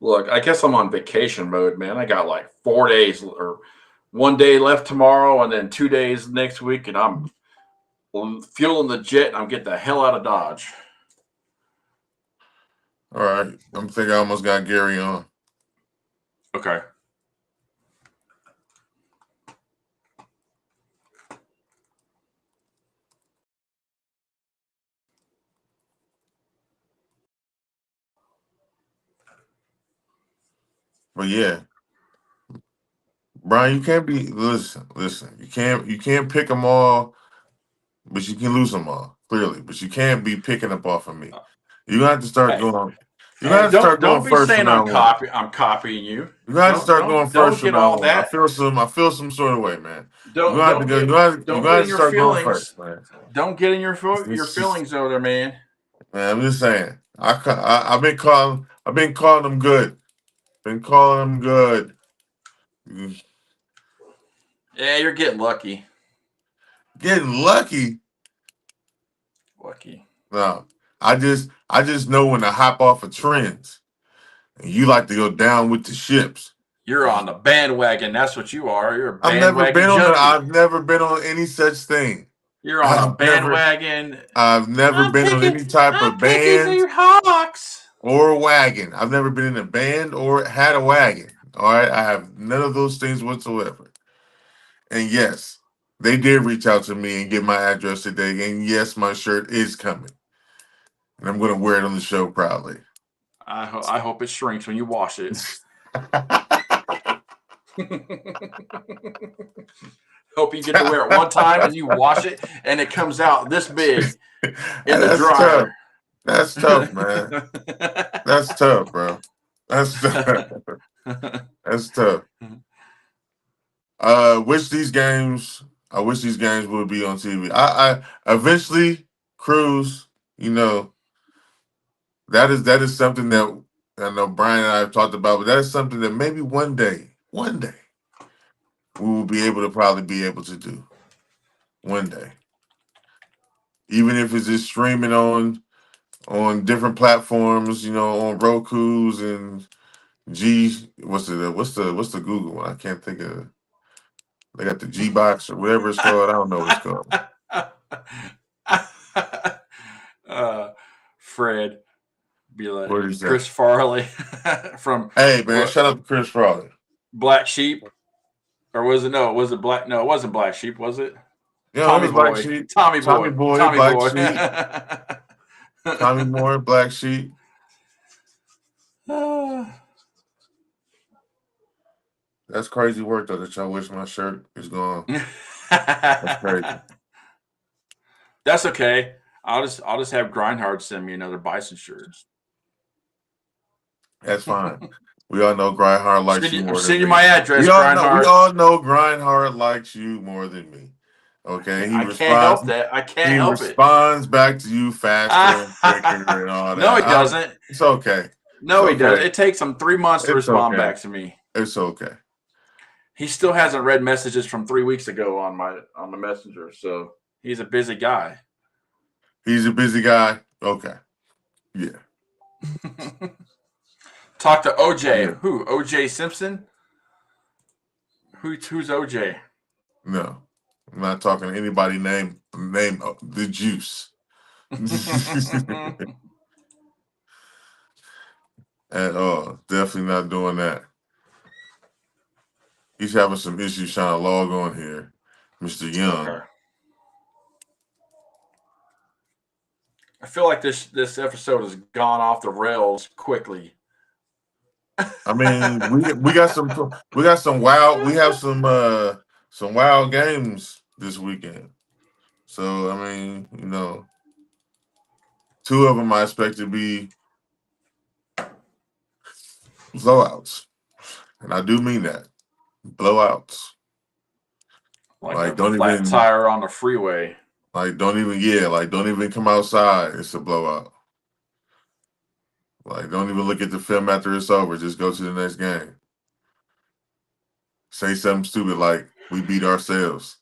Look, I guess I'm on vacation mode, man. I got like 4 days or 1 day left tomorrow and then 2 days next week, and I'm fueling the jet and I'm getting the hell out of Dodge. All right. I'm thinking I almost got Gary on. Okay. But yeah. Brien, you can't listen. You can't pick them all, but you can lose them all, clearly. But you can't be picking up off of me. You're gonna have to start going. You're gonna have to start going first from now on. I'm copying you. You're gonna have to start going first from now on. That. I feel some sort of way, man. Don't get in your feelings. Man. Don't get in your feelings over there, man. Man, I'm just saying. I've been calling them good. Been calling them good. Yeah, you're getting lucky. Getting lucky. Lucky. No, I just know when to hop off of trends, and you like to go down with the ships. You're on the bandwagon. That's what you are. You're a bandwagon. I've never been on any such thing. You're on a bandwagon. I've never been on any type of band or a wagon. I've never been in a band or had a wagon. All right, I have none of those things whatsoever. And yes, they did reach out to me and get my address today. And yes, my shirt is coming. And I'm going to wear it on the show proudly. I hope it shrinks when you wash it. Hope you get to wear it one time and you wash it and it comes out this big in the dryer. Tough. That's tough, man. That's tough, bro. That's tough. That's tough. I wish these games would be on TV. I eventually, Cruz, that is something that I know Brien and I have talked about, but that is something that maybe one day, we will be able to probably be able to do one day. Even if it's just streaming on different platforms, on Roku's and what's the Google one? I can't think of it. They got the G box or whatever it's called. I don't know what it's called. Fred be What like is Chris that? Farley from Hey man, shout out to Chris Farley. Black Sheep. Or was it was it Black? No, it wasn't Black Sheep, was it? Yeah, Tommy it was Black Boy. Sheep. Tommy Tommy Boy. Boy, Tommy Black Boy. Sheep. Tommy Moore, Black Sheep. That's crazy work though that y'all wish my shirt is gone. That's crazy. That's okay. I'll just have Grindhard send me another Bison shirt. That's fine. We all know Grindhard likes you more than send me. you my address, We Grindhard. all know Grindhard likes you more than me. Okay, I can't help that. I can't help it. He responds back to you faster and quicker and all that. No, he doesn't. It's okay. No, he doesn't. It takes him 3 months to respond back to me. It's okay. He still hasn't read messages from 3 weeks ago on the messenger, so he's a busy guy. He's a busy guy. Okay. Yeah. Talk to OJ. Yeah. Who? OJ Simpson? Who's OJ? No. I'm not talking to anybody named the Juice. At all. Definitely not doing that. He's having some issues trying to log on here, Mr. Young. Okay. I feel like this episode has gone off the rails quickly. I mean, we have some wild games this weekend. So I mean, 2 of them I expect to be blowouts, and I do mean that blowouts. Like don't flat even tire on the freeway. Don't even come outside. It's a blowout. Don't even look at the film after it's over. Just go to the next game. Say something stupid like we beat ourselves.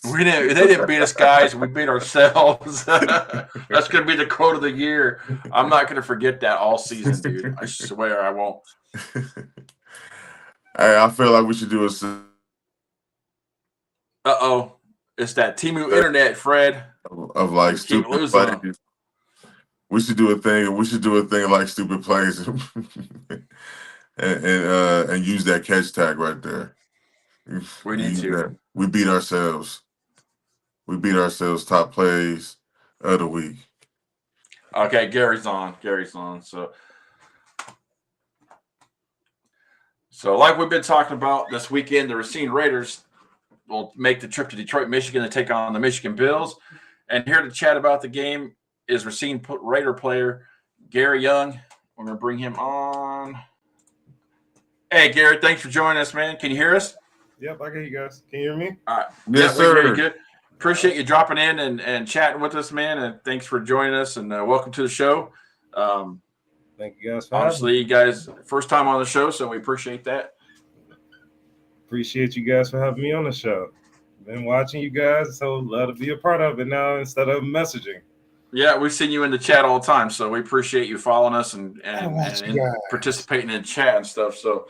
They didn't beat us, guys. We beat ourselves. That's gonna be the quote of the year. I'm not gonna forget that all season, dude. I swear I won't. Hey, I feel like we should do a. It's that Temu internet, Fred. Of like stupid plays. We should do a thing. We should do a thing like stupid plays, and use that catch tag right there. We need to. That. We beat ourselves. We beat ourselves. Top plays of the week. Okay, Gary's on. So like we've been talking about this weekend, the Racine Raiders will make the trip to Detroit, Michigan to take on the Michigan Bills. And here to chat about the game is Racine Raider player Gary Young. We're going to bring him on. Hey, Gary, thanks for joining us, man. Can you hear us? Yep, I can hear you guys. Can you hear me? All right. Yes, sir. Very good. Appreciate you dropping in and chatting with us, man. And thanks for joining us, and welcome to the show. Thank you guys for Honestly, you guys, first time on the show, so we appreciate that. Appreciate you guys for having me on the show. Been watching you guys, so love to be a part of it now instead of messaging. Yeah, we've seen you in the chat all the time, so we appreciate you following us and participating in chat and stuff. So,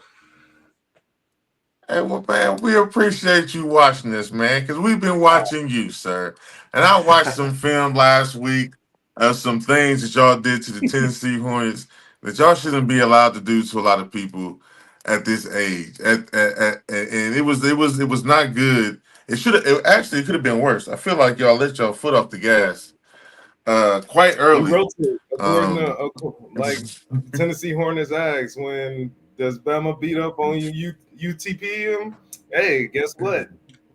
hey, well, man, we appreciate you watching this, man, because we've been watching you, sir. And I watched some film last week of some things that y'all did to the Tennessee Hornets that y'all shouldn't be allowed to do to a lot of people at this age. And it was not good. It could have been worse. I feel like y'all let your foot off the gas quite early. Like Tennessee Hornets asked, when does Bama beat up on you UTP? Hey, guess what?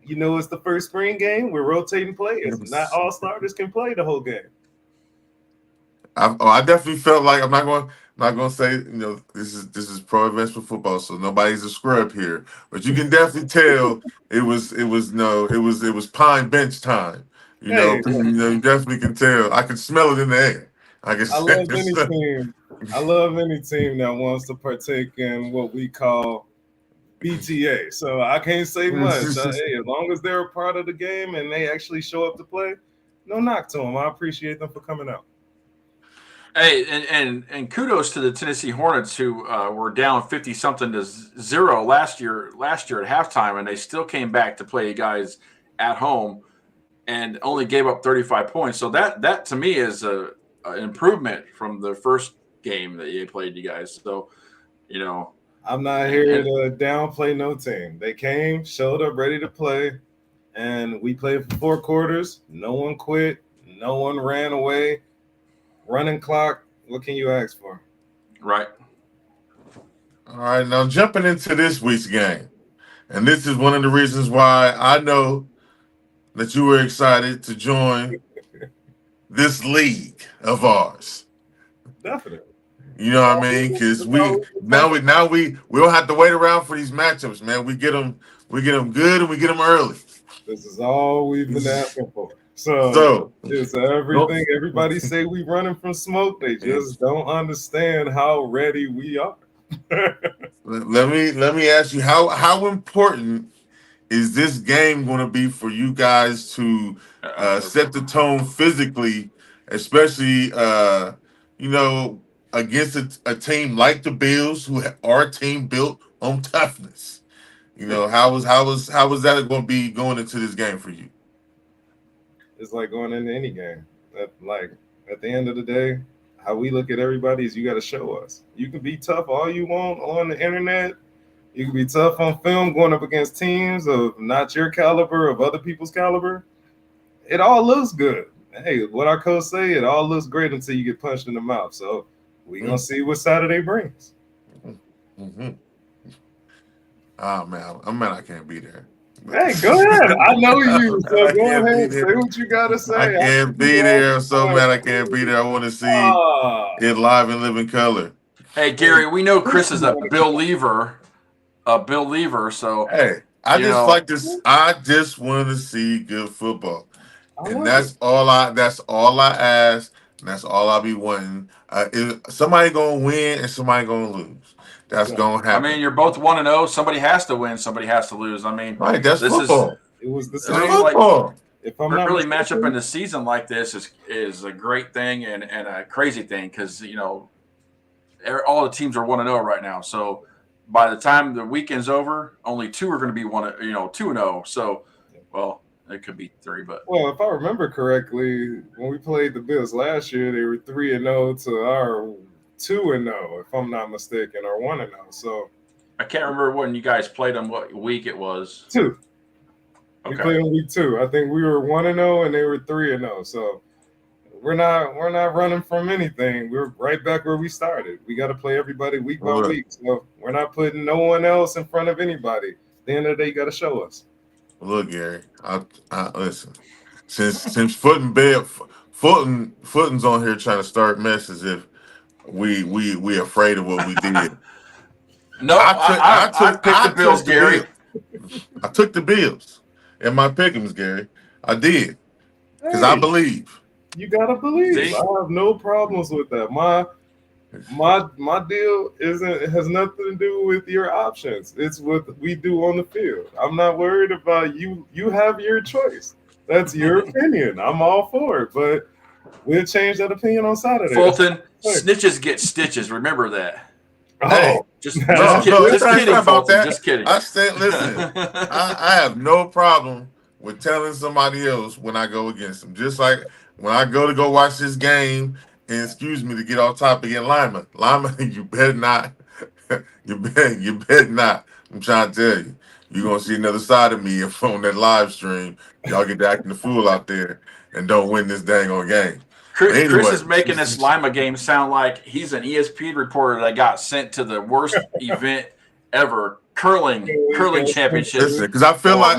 It's the first spring game. We're rotating players. Not all starters can play the whole game. I definitely felt like I'm not going to say this is pro events for football, so nobody's a scrub here, but you can definitely tell it was pine bench time. You definitely can tell. I can smell it in the air. I love any team that wants to partake in what we call BTA. So I can't say much. Hey, as long as they're a part of the game and they actually show up to play, no knock to them. I appreciate them for coming out. Hey, and kudos to the Tennessee Hornets who were down 50-something to 0 last year at halftime, and they still came back to play you guys at home and only gave up 35 points. So that to me is an improvement from the first game that you played you guys. So, I'm not here to downplay no team. They came, showed up, ready to play, and we played for 4 quarters. No one quit. No one ran away. Running clock. What can you ask for? Right. All right, now jumping into this week's game, and this is one of the reasons why I know that you were excited to join this league of ours. Definitely. You know what I mean? Because we don't have to wait around for these matchups, man. We get them good and we get them early. This is all we've been asking for. So it's everything. Everybody say we running from smoke. They just don't understand how ready we are. Let me ask you how important is this game going to be for you guys to set the tone physically, especially against a team like the Bills, who are a team built on toughness? How was that going to be going into this game for you? It's like going into any game. At the end of the day, how we look at everybody is you got to show us. You can be tough all you want on the internet. You can be tough on film going up against teams of not your caliber, of other people's caliber. It all looks good. Hey, what our coach say, it all looks great until you get punched in the mouth. So we're going to see what Saturday brings. Mm-hmm. Oh, man. I can't be there. Hey, go ahead. I know you, so go ahead. Say what you got to say. I can't be there. I'm so mad I can't be there. I want to see it live and live in color. Hey, Gary, we know Chris is a Bill Lever, so hey, I just want to see good football. And that's all I ask, and that's all I be wanting. Somebody gonna win and somebody gonna lose. That's gonna happen. I mean, you're both 1-0. Somebody has to win. Somebody has to lose. I mean, right? That's football. It was the same. Football. If I'm not really match up in the season like this is a great thing and a crazy thing because all the teams are 1-0 right now. So by the time the weekend's over, only 2 are going to be 2-0. So, well, it could be 3, but if I remember correctly, when we played the Bills last year, they were 3-0 to our 2-0, if I'm not mistaken, or 1-0. So I can't remember when you guys played them. What week it was? 2. Okay. We played on week 2. I think we were 1-0 and they were 3-0. So we're not running from anything. We're right back where we started. We got to play everybody week by week. So we're not putting no one else in front of anybody. At the end of the day, you got to show us. Look, Gary, I listen. Since Fulton's on here trying to start mess as if we afraid of what we did. No, I picked the Bills, Gary. I took the Bills in my pick'ems, Gary. I did because I believe. You gotta believe. See? I have no problems with that. My deal has nothing to do with your options. It's what we do on the field. I'm not worried about you. You have your choice. That's your opinion. I'm all for it, but we'll change that opinion on Saturday. Fulton, snitches get stitches. Remember that. Hey, just kidding about that. Just kidding. I said, listen, I have no problem with telling somebody else when I go against them. Just like when I go watch this game, and excuse me to get off topic in Lima, you better not. You better not. I'm trying to tell you. You're going to see another side of me on that live stream. Y'all get acting the fool out there and don't win this dang on game. Chris is making this Lima game sound like he's an ESPN reporter that got sent to the worst event ever, curling championship. Listen, because I feel like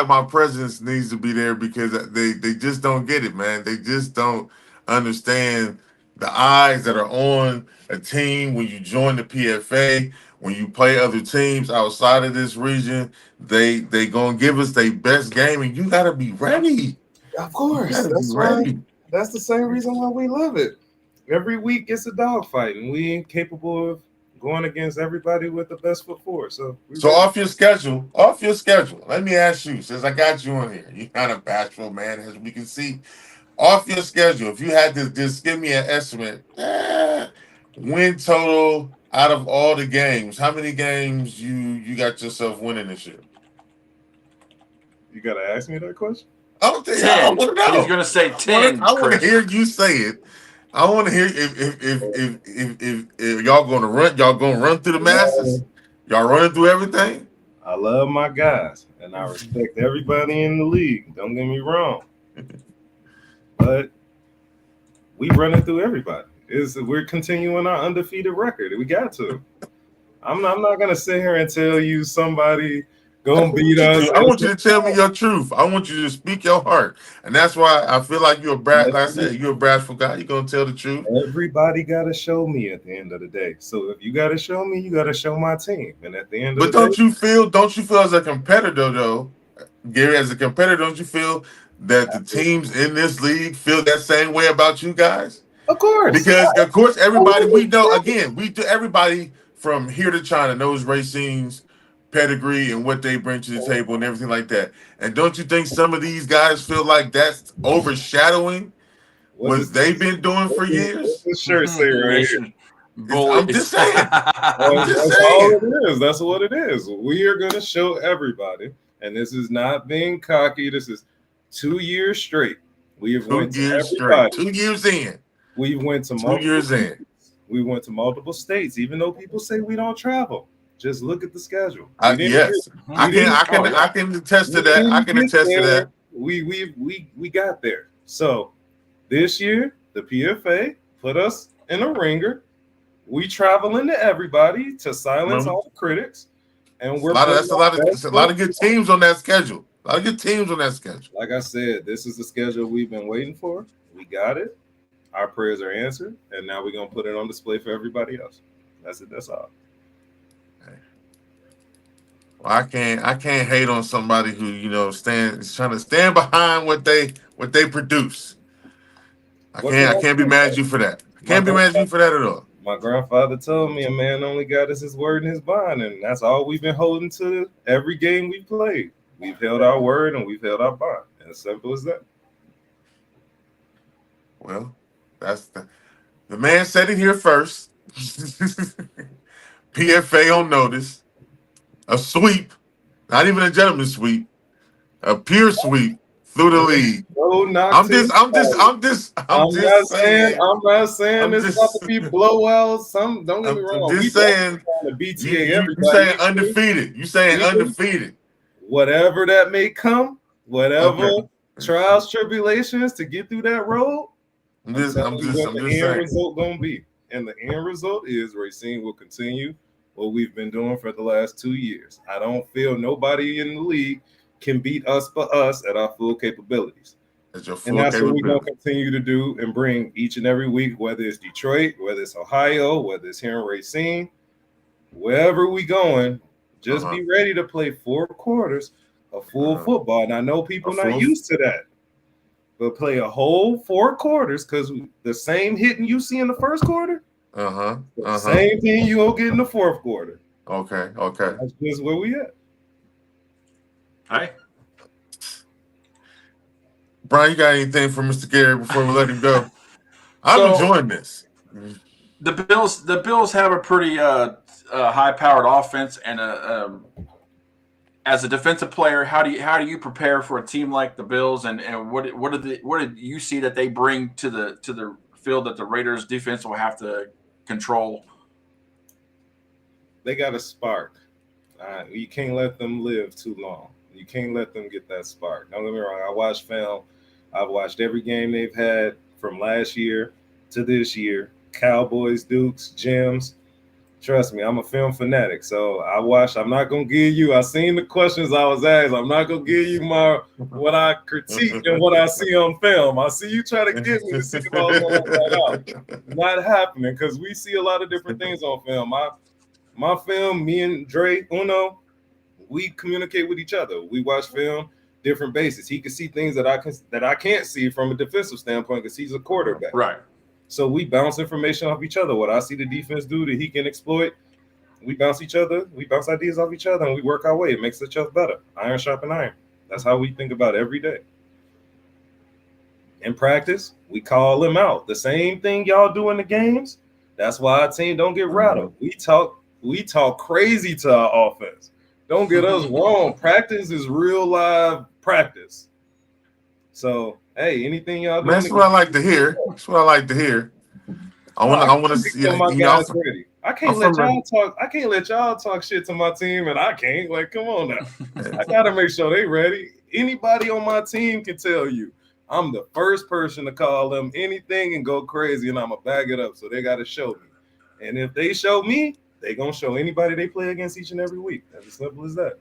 my presence needs to be there because they just don't get it, man. They just don't understand the eyes that are on a team when you join the PFA, when you play other teams outside of this region. They gonna give us their best game, and you gotta be ready. Of course, that's right. That's the same reason why we love it. Every week it's a dogfight, and we ain't capable of going against everybody with the best foot forward. So off your schedule. Let me ask you, since I got you on here, you kind of bashful, man, as we can see. Off your schedule, if you had to just give me an estimate, win total out of all the games, how many games you got yourself winning this year? you gotta ask me that question. I don't think 10. I want to know. He's going to say 10. I want to Chris. hear you say it. I want to hear if y'all gonna run through the masses. Y'all running through everything. I love my guys and I respect everybody in the league. Don't get me wrong, but we running through everybody. We're continuing our undefeated record. We got to. I'm not gonna sit here and tell you somebody gonna beat us. I want you to tell me your truth. I want you to speak your heart, and that's why I feel like you're a brat. Like I said, you're a bratful guy. You're gonna tell the truth. Everybody gotta show me at the end of the day. So if you gotta show me, you gotta show my team. And at the end of the day, don't you feel as a competitor though, Gary? As a competitor, don't you feel that the teams in this league feel that same way about you guys? Of course, because of course everybody we know. Again, everybody from here to China knows Racine's pedigree and what they bring to the table and everything like that. And don't you think some of these guys feel like that's overshadowing what they've been doing for years? This shirt say right here. I'm just saying. That's all it is. That's what it is. We are going to show everybody, and this is not being cocky. This is 2 years straight. We have went to everybody. 2 years in. We went to 2 years in. We went to multiple states, even though people say we don't travel. Just look at the schedule. Yes, I can attest to that. I can attest to that. We got there. So this year, the PFA put us in a ringer. We traveling to everybody to silence all the critics, and we're that's a lot of good teams on that schedule. A lot of good teams on that schedule. Like I said, this is the schedule we've been waiting for. We got it. Our prayers are answered, and now we're gonna put it on display for everybody else. That's it. That's all. Well, I can't hate on somebody who is trying to stand behind what they produce. I can't be mad at you for that. I can't be mad at you for that at all. My grandfather told me a man only got us his word and his bond, and that's all we've been holding to every game we played. We've held our word and we've held our bond. As simple as that. Well, that's the man said it here first. PFA on notice. A sweep, not even a gentleman's sweep, a pure sweep through the league. I'm not saying it's about to be blowouts. Don't get me wrong. I'm just saying the BTA. You saying undefeated. You saying undefeated. Whatever that may come, whatever trials, tribulations to get through that road. I'm just saying the end result gonna be, and the end result is Racine will continue what we've been doing for the last 2 years. I don't feel nobody in the league can beat us but us at our full capabilities. And that's what we're going to continue to do and bring each and every week, whether it's Detroit, whether it's Ohio, whether it's here in Racine, wherever we going, just be ready to play 4 quarters of full football. And I know people not used to that, but play a whole 4 quarters because the same hitting you see in the first quarter, same thing you gonna get in the fourth quarter. Okay. That's just where we at. Hi. Brian, you got anything for Mr. Gary before we let him go? I'm enjoying this. The Bills have a pretty high-powered offense, and as a defensive player, how do you prepare for a team like the Bills, and what did you see that they bring to the field that the Raiders defense will have to control? They got a spark. You can't let them live too long. You can't let them get that spark. Don't get me wrong. I watched film. I've watched every game they've had from last year to this year. Cowboys, Dukes, Gems. Trust me, I'm a film fanatic. So I watched. I'm not gonna give you. I seen the questions I was asked. I'm not gonna give you what I critique and what I see on film. I see you try to get me to see if I was gonna let out. Not happening because we see a lot of different things on film. My film, me and Dre Uno, we communicate with each other. We watch film different bases. He can see things that I can't see from a defensive standpoint because he's a quarterback. Right. So we bounce information off each other. What I see the defense do that he can exploit, We bounce ideas off each other, and we work our way. It makes each other better. Iron sharpen iron. That's how we think about it every day. In practice, we call them out. The same thing y'all do in the games. That's why our team don't get rattled. We talk crazy to our offense. Don't get us wrong. Practice is real live practice. So, hey, anything y'all do? That's what I like to hear. That's what I like to hear. I want to see my guys ready. I can't let y'all talk shit to my team, and I can't. Like, come on now. I gotta make sure they ready. Anybody on my team can tell you I'm the first person to call them anything and go crazy, and I'm gonna bag it up. So they gotta show me. And if they show me, they gonna show anybody they play against each and every week. That's as simple as that.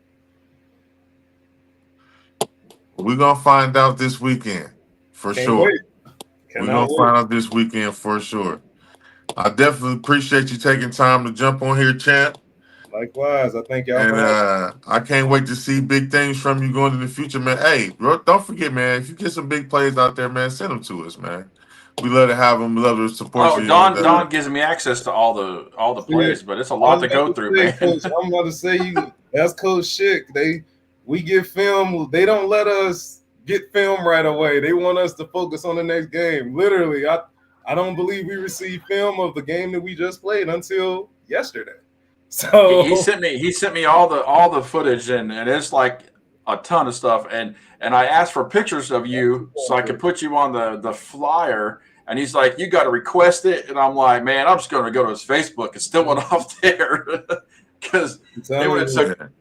We're gonna find out this weekend for sure. We're gonna find out this weekend for sure. I definitely appreciate you taking time to jump on here, champ. Likewise, I thank y'all. And I can't wait to see big things from you going in the future, man. Hey, bro, don't forget, man, if you get some big players out there, man, send them to us, man. We love to have them. We love to support you. Don gives me access to all the plays, but it's a lot to go through, man. Coach, I'm about to say that's Coach Schick. We get film. They don't let us get film right away. They want us to focus on the next game. Literally, I don't believe we received film of the game that we just played until yesterday. So he sent me all the footage, and it's like a ton of stuff. And I asked for pictures of you so I could put you on the flyer. And he's like, "You got to request it." And I'm like, "Man, I'm just going to go to his Facebook and still went off there." Because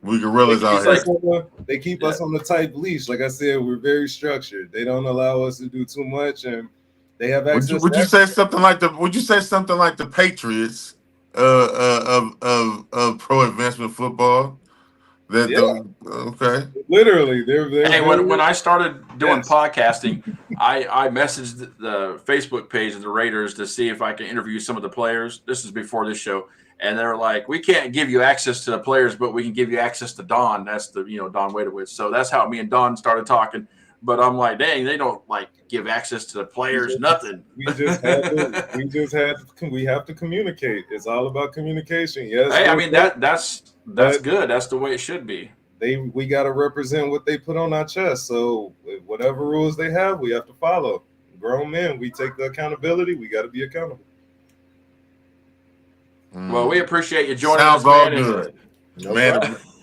we gorillas out here. They keep us on the tight leash. Like I said, we're very structured. They don't allow us to do too much, and they have access. Would you say something like the Patriots of pro advancement football? Okay. Literally, they're hey, when I started doing podcasting, I messaged the Facebook page of the Raiders to see if I can interview some of the players. This is before this show. And they're like, "We can't give you access to the players, but we can give you access to Don." That's the Don Wadowitz. So that's how me and Don started talking. But I'm like, dang, they don't give access to the players, nothing. We have to communicate. It's all about communication. Yes. Hey, I mean that's good. That's the way it should be. We got to represent what they put on our chest. So whatever rules they have, we have to follow. Grown men, we take the accountability. We got to be accountable. Well, we appreciate you joining us. Sounds all good.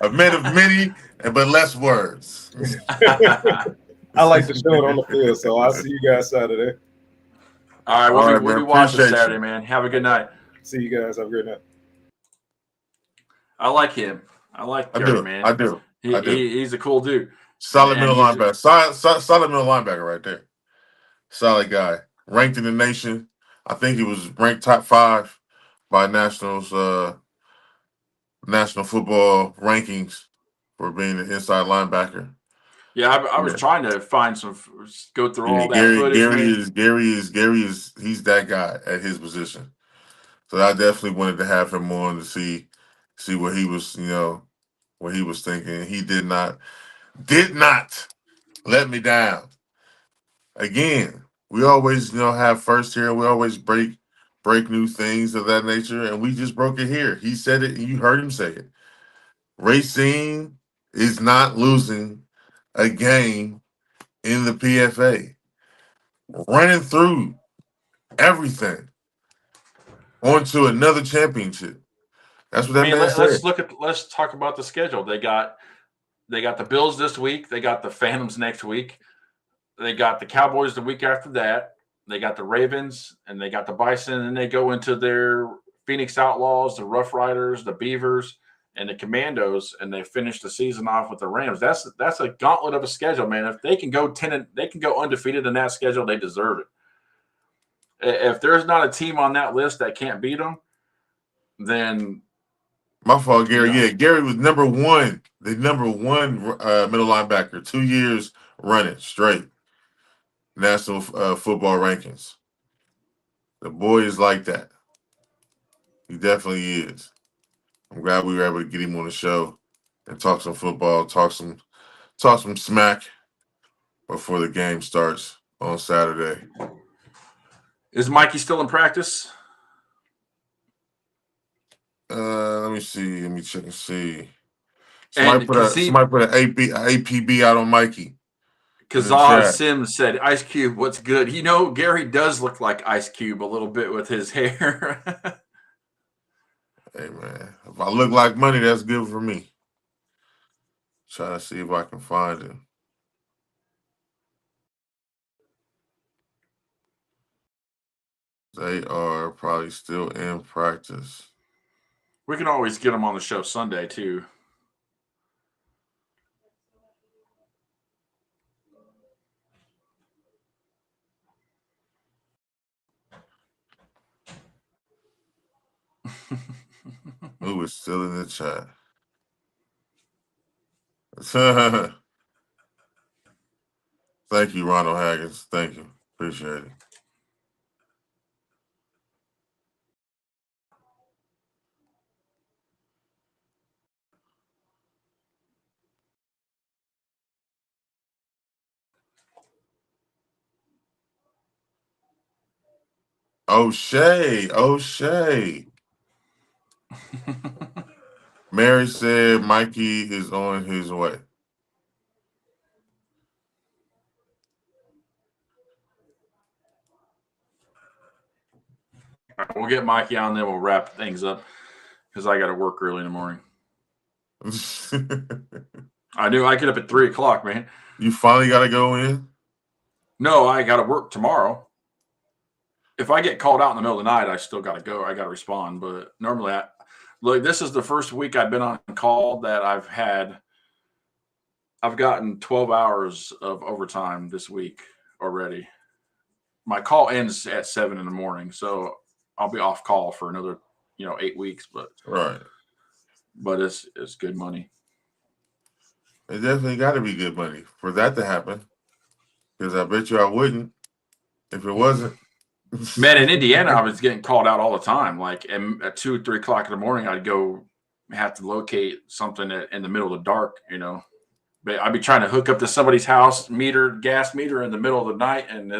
A man of many, but less words. I like to show it on the field, so I'll see you guys Saturday. All right, we'll be watching Saturday, man. Have a good night. See you guys. Have a great night. I like him. I like Gary, man. I do. He's a cool dude. Solid middle linebacker. Solid middle linebacker right there. Solid guy. Ranked in the nation. I think he was ranked top 5 by national football rankings for being an inside linebacker. Yeah, I was trying to find go through all that footage. Gary is he's that guy at his position. So I definitely wanted to have him on to see what he was, what he was thinking. He did not let me down. Again, we always, have first here. We always break new things of that nature, and we just broke it here. He said it, and you heard him say it. Racine is not losing a game in the PFA. Running through everything onto another championship. That's what that man said. Let's talk about the schedule. They got the Bills this week. They got the Phantoms next week. They got the Cowboys the week after that. They got the Ravens, and they got the Bison, and they go into their Phoenix Outlaws, the Rough Riders, the Beavers, and the Commandos, and they finish the season off with the Rams. That's a gauntlet of a schedule, man. If they can go they can go undefeated in that schedule, they deserve it. If there's not a team on that list that can't beat them, then my fault, Gary. Yeah, Gary was number 1, the number 1 middle linebacker, 2 years running straight. National football rankings. The boy is like that. He definitely is. I'm glad we were able to get him on the show and talk some football, talk some smack before the game starts on Saturday. Is Mikey still in practice? Let me see. Let me check and see. And Somebody put an APB out on Mikey. Kazaz Sims said, Ice Cube, what's good? You know, Gary does look like Ice Cube a little bit with his hair. Hey, man. If I look like money, that's good for me. Trying to see if I can find him. They are probably still in practice. We can always get him on the show Sunday, too. Who is still in the chat? Thank you, Ronald Haggins. Thank you. Appreciate it. O'Shea. Mary said Mikey is on his way. We'll get Mikey on, then we'll wrap things up because I got to work early in the morning. I do. I get up at 3 o'clock, man. You finally got to go in? No, I got to work tomorrow. If I get called out in the middle of the night, I still got to go. I got to respond. But normally, look, this is the first week I've been on call that I've gotten 12 hours of overtime this week already. My call ends at 7 in the morning, so I'll be off call for another, 8 weeks. But Right. But it's good money. It definitely got to be good money for that to happen. Because I bet you I wouldn't if it wasn't. Man, in Indiana, I was getting called out all the time. Like at 2 or 3 o'clock in the morning, I'd go have to locate something in the middle of the dark, But I'd be trying to hook up to somebody's house gas meter in the middle of the night, and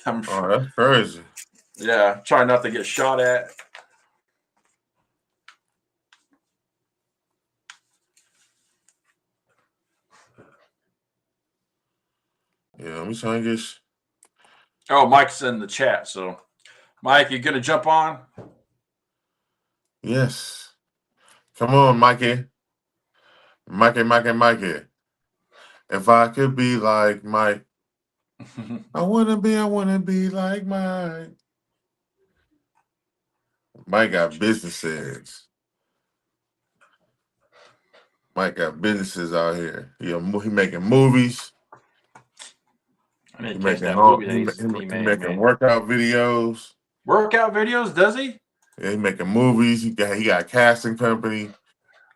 Oh, that's crazy. Yeah, trying not to get shot at. Yeah, let me try and get. Oh, Mike's in the chat. So, Mike, you gonna jump on? Yes. Come on, Mikey. Mikey. If I could be like Mike, I wanna be like Mike. Mike got businesses. Mike got businesses out here. He making movies. He making workout videos. Workout videos, does he? Yeah, he making movies. He got a casting company.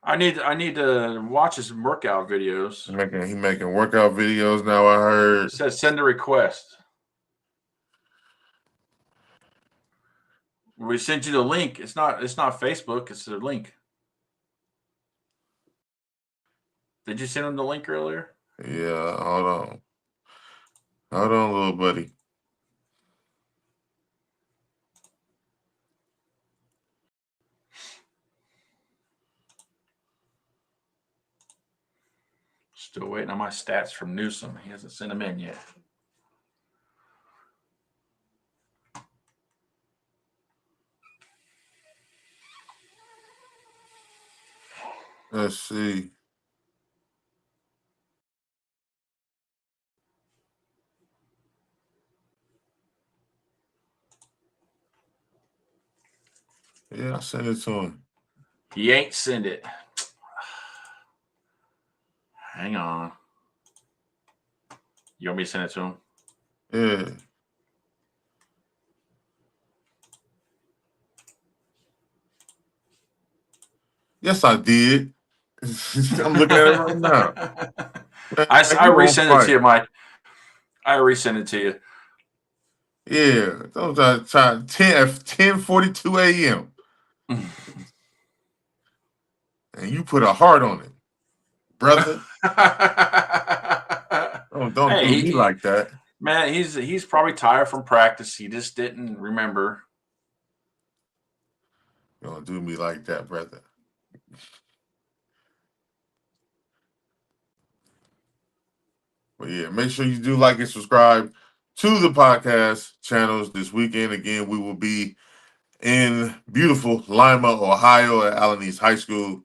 I need to watch his workout videos. He making workout videos now. I heard. It says send a request. We sent you the link. It's not Facebook. It's the link. Did you send him the link earlier? Yeah. Hold on, little buddy. Still waiting on my stats from Newsom. He hasn't sent them in yet. Let's see. Yeah, I sent it to him. He ain't sent it. Hang on. You want me to send it to him? Yeah. Yes, I did. I'm looking at it right now. I resend it to you, Mike. I resend it to you. Yeah, those are 10:42 a.m. And you put a heart on it, brother. Don't do me like that. Man, he's probably tired from practice. He just didn't remember. Don't do me like that, brother. But yeah, make sure you do like and subscribe to the podcast channels this weekend. Again, we will be in beautiful Lima, Ohio at Allen East High School,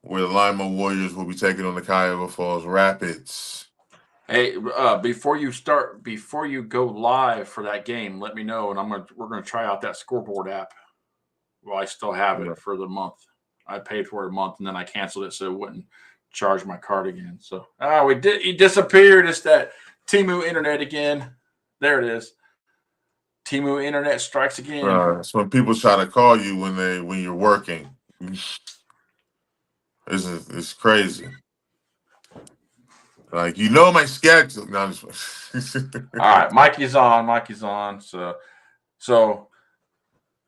where the Lima Warriors will be taking on the Cuyahoga Falls Rapids. Hey, before you go live for that game, let me know, and we're gonna try out that scoreboard app. Well, I still have it for the month. I paid for it a month and then I canceled it so it wouldn't charge my card again. So he disappeared. It's that Timu internet again. There it is. Timu internet strikes again. It's when people try to call you when you're working. It's crazy. Like, my schedule. No, all right, Mikey's on. So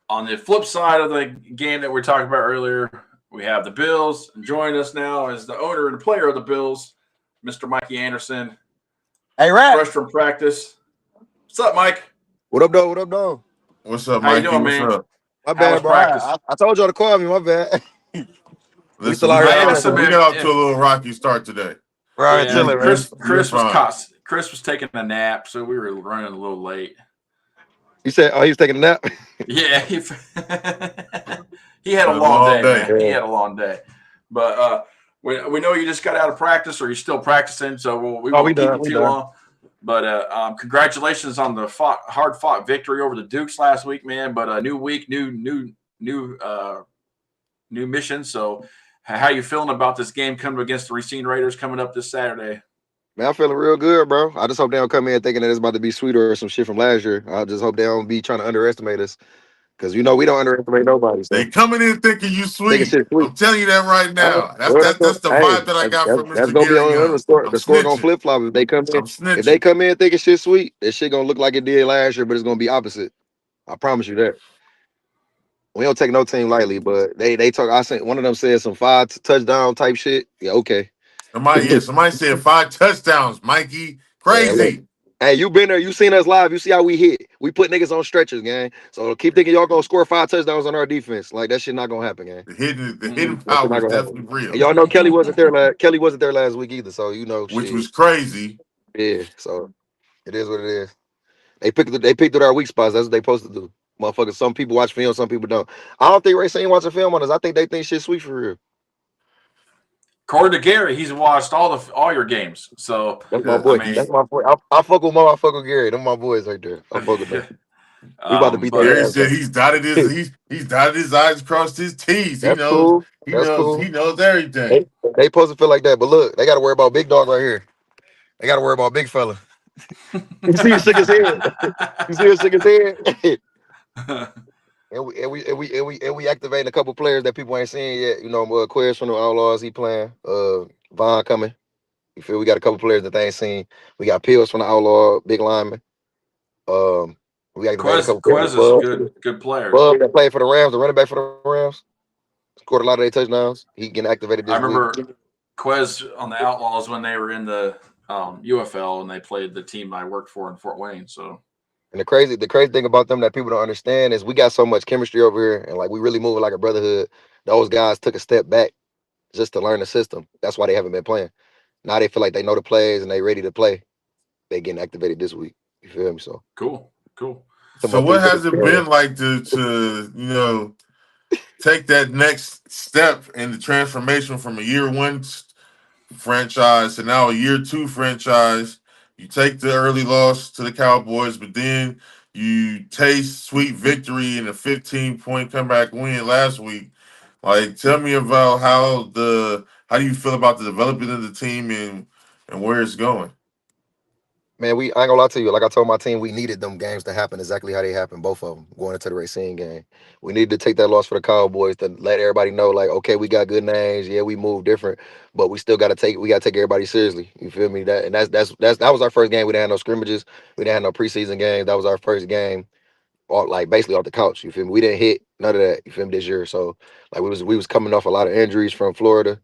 on the flip side of the game that we were talking about earlier, we have the Bills. And joining us now is the owner and player of the Bills, Mr. Mikey Anderson. Hey, Rat. Fresh from practice. What's up, Mike? What up, dog? What's up, How you Mikey? doing, What's man? up? My bad, bro. I told y'all to call me. My bad. Listen, still we out here got off to a little rocky start today. Right, Yeah, Chris was fine. Chris was taking a nap, so we were running a little late. You said, he was taking a nap? Yeah, he had a long day, man. Yeah. He had a long day. But we know you just got out of practice, or you're still practicing, so we won't keep you too long. But congratulations on the hard-fought victory over the Dukes last week, man. But a new week, new mission. So how you feeling about this game coming against the Racine Raiders coming up this Saturday? Man, I'm feeling real good, bro. I just hope they don't come in thinking that it's about to be sweeter or some shit from last year. I just hope they don't be trying to underestimate us. Because, we don't underestimate nobody. So. They coming in thinking you sweet. Shit sweet. I'm telling you that right now. That's the vibe that I got from That's Mr. gonna be Gary on Young. the score. The score gonna flip flop if they come in. If they come in thinking shit sweet, that shit gonna look like it did last year, but it's gonna be opposite. I promise you that. We don't take no team lightly, but they talk. I sent one of them said some 5 touchdown type shit. Yeah, okay. Somebody said 5 touchdowns, Mikey. Crazy. Yeah, hey, you been there? You seen us live? You see how we hit? We put niggas on stretchers, gang. So keep thinking y'all gonna score 5 touchdowns on our defense. Like that shit not gonna happen, gang. The hidden power is definitely real. And y'all know Kelly wasn't there. Kelly wasn't there last week either. So which was crazy. Yeah. So it is what it is. They picked at our weak spots. That's what they supposed to do. Motherfuckers, some people watch film, some people don't. I don't think Racine watching film on us. I think they think shit sweet for real. According to Gary, he's watched all your games. So that's my boy. That's my boy. I fuck with Mo. I fuck with Gary. Them my boys right there. I fuck with them. We about to beat Gary said he's dotted his I's, crossed his T's. He knows. Cool. He knows everything. They supposed to feel like that, but look, they got to worry about big dog right here. They got to worry about big fella. You see him shake his head. And we activating a couple players that people ain't seen yet. Quez from the Outlaws, he playing. Vaughn coming. You feel? We got a couple players that they ain't seen. We got Pills from the Outlaw, big lineman. We activated a couple players. Quez is good player. Bub that played for the Rams, the running back for the Rams, scored a lot of their touchdowns. He getting activated this week. I remember Quez on the Outlaws when they were in the UFL and they played the team I worked for in Fort Wayne. So. And the crazy thing about them that people don't understand is we got so much chemistry over here, and like we really moving like a brotherhood. Those guys took a step back just to learn the system. That's why they haven't been playing. Now they feel like they know the plays and they ready to play. They getting activated this week. You feel me? So cool. So what has it been like to take that next step in the transformation from a year 1 franchise to now a year 2 franchise? You take the early loss to the Cowboys, but then you taste sweet victory in a 15-point comeback win last week. Like, tell me about how do you feel about the development of the team and where it's going? Man, I ain't gonna lie to you. Like I told my team, we needed them games to happen exactly how they happened, both of them, going into the Racine game. We needed to take that loss for the Cowboys to let everybody know, like, okay, we got good names. Yeah, we move different, but we still got to take everybody seriously. You feel me? That was our first game. We didn't have no scrimmages. We didn't have no preseason games. That was our first game, basically off the couch. You feel me? We didn't hit none of that. You feel me? This year, so like we was coming off a lot of injuries from Florida.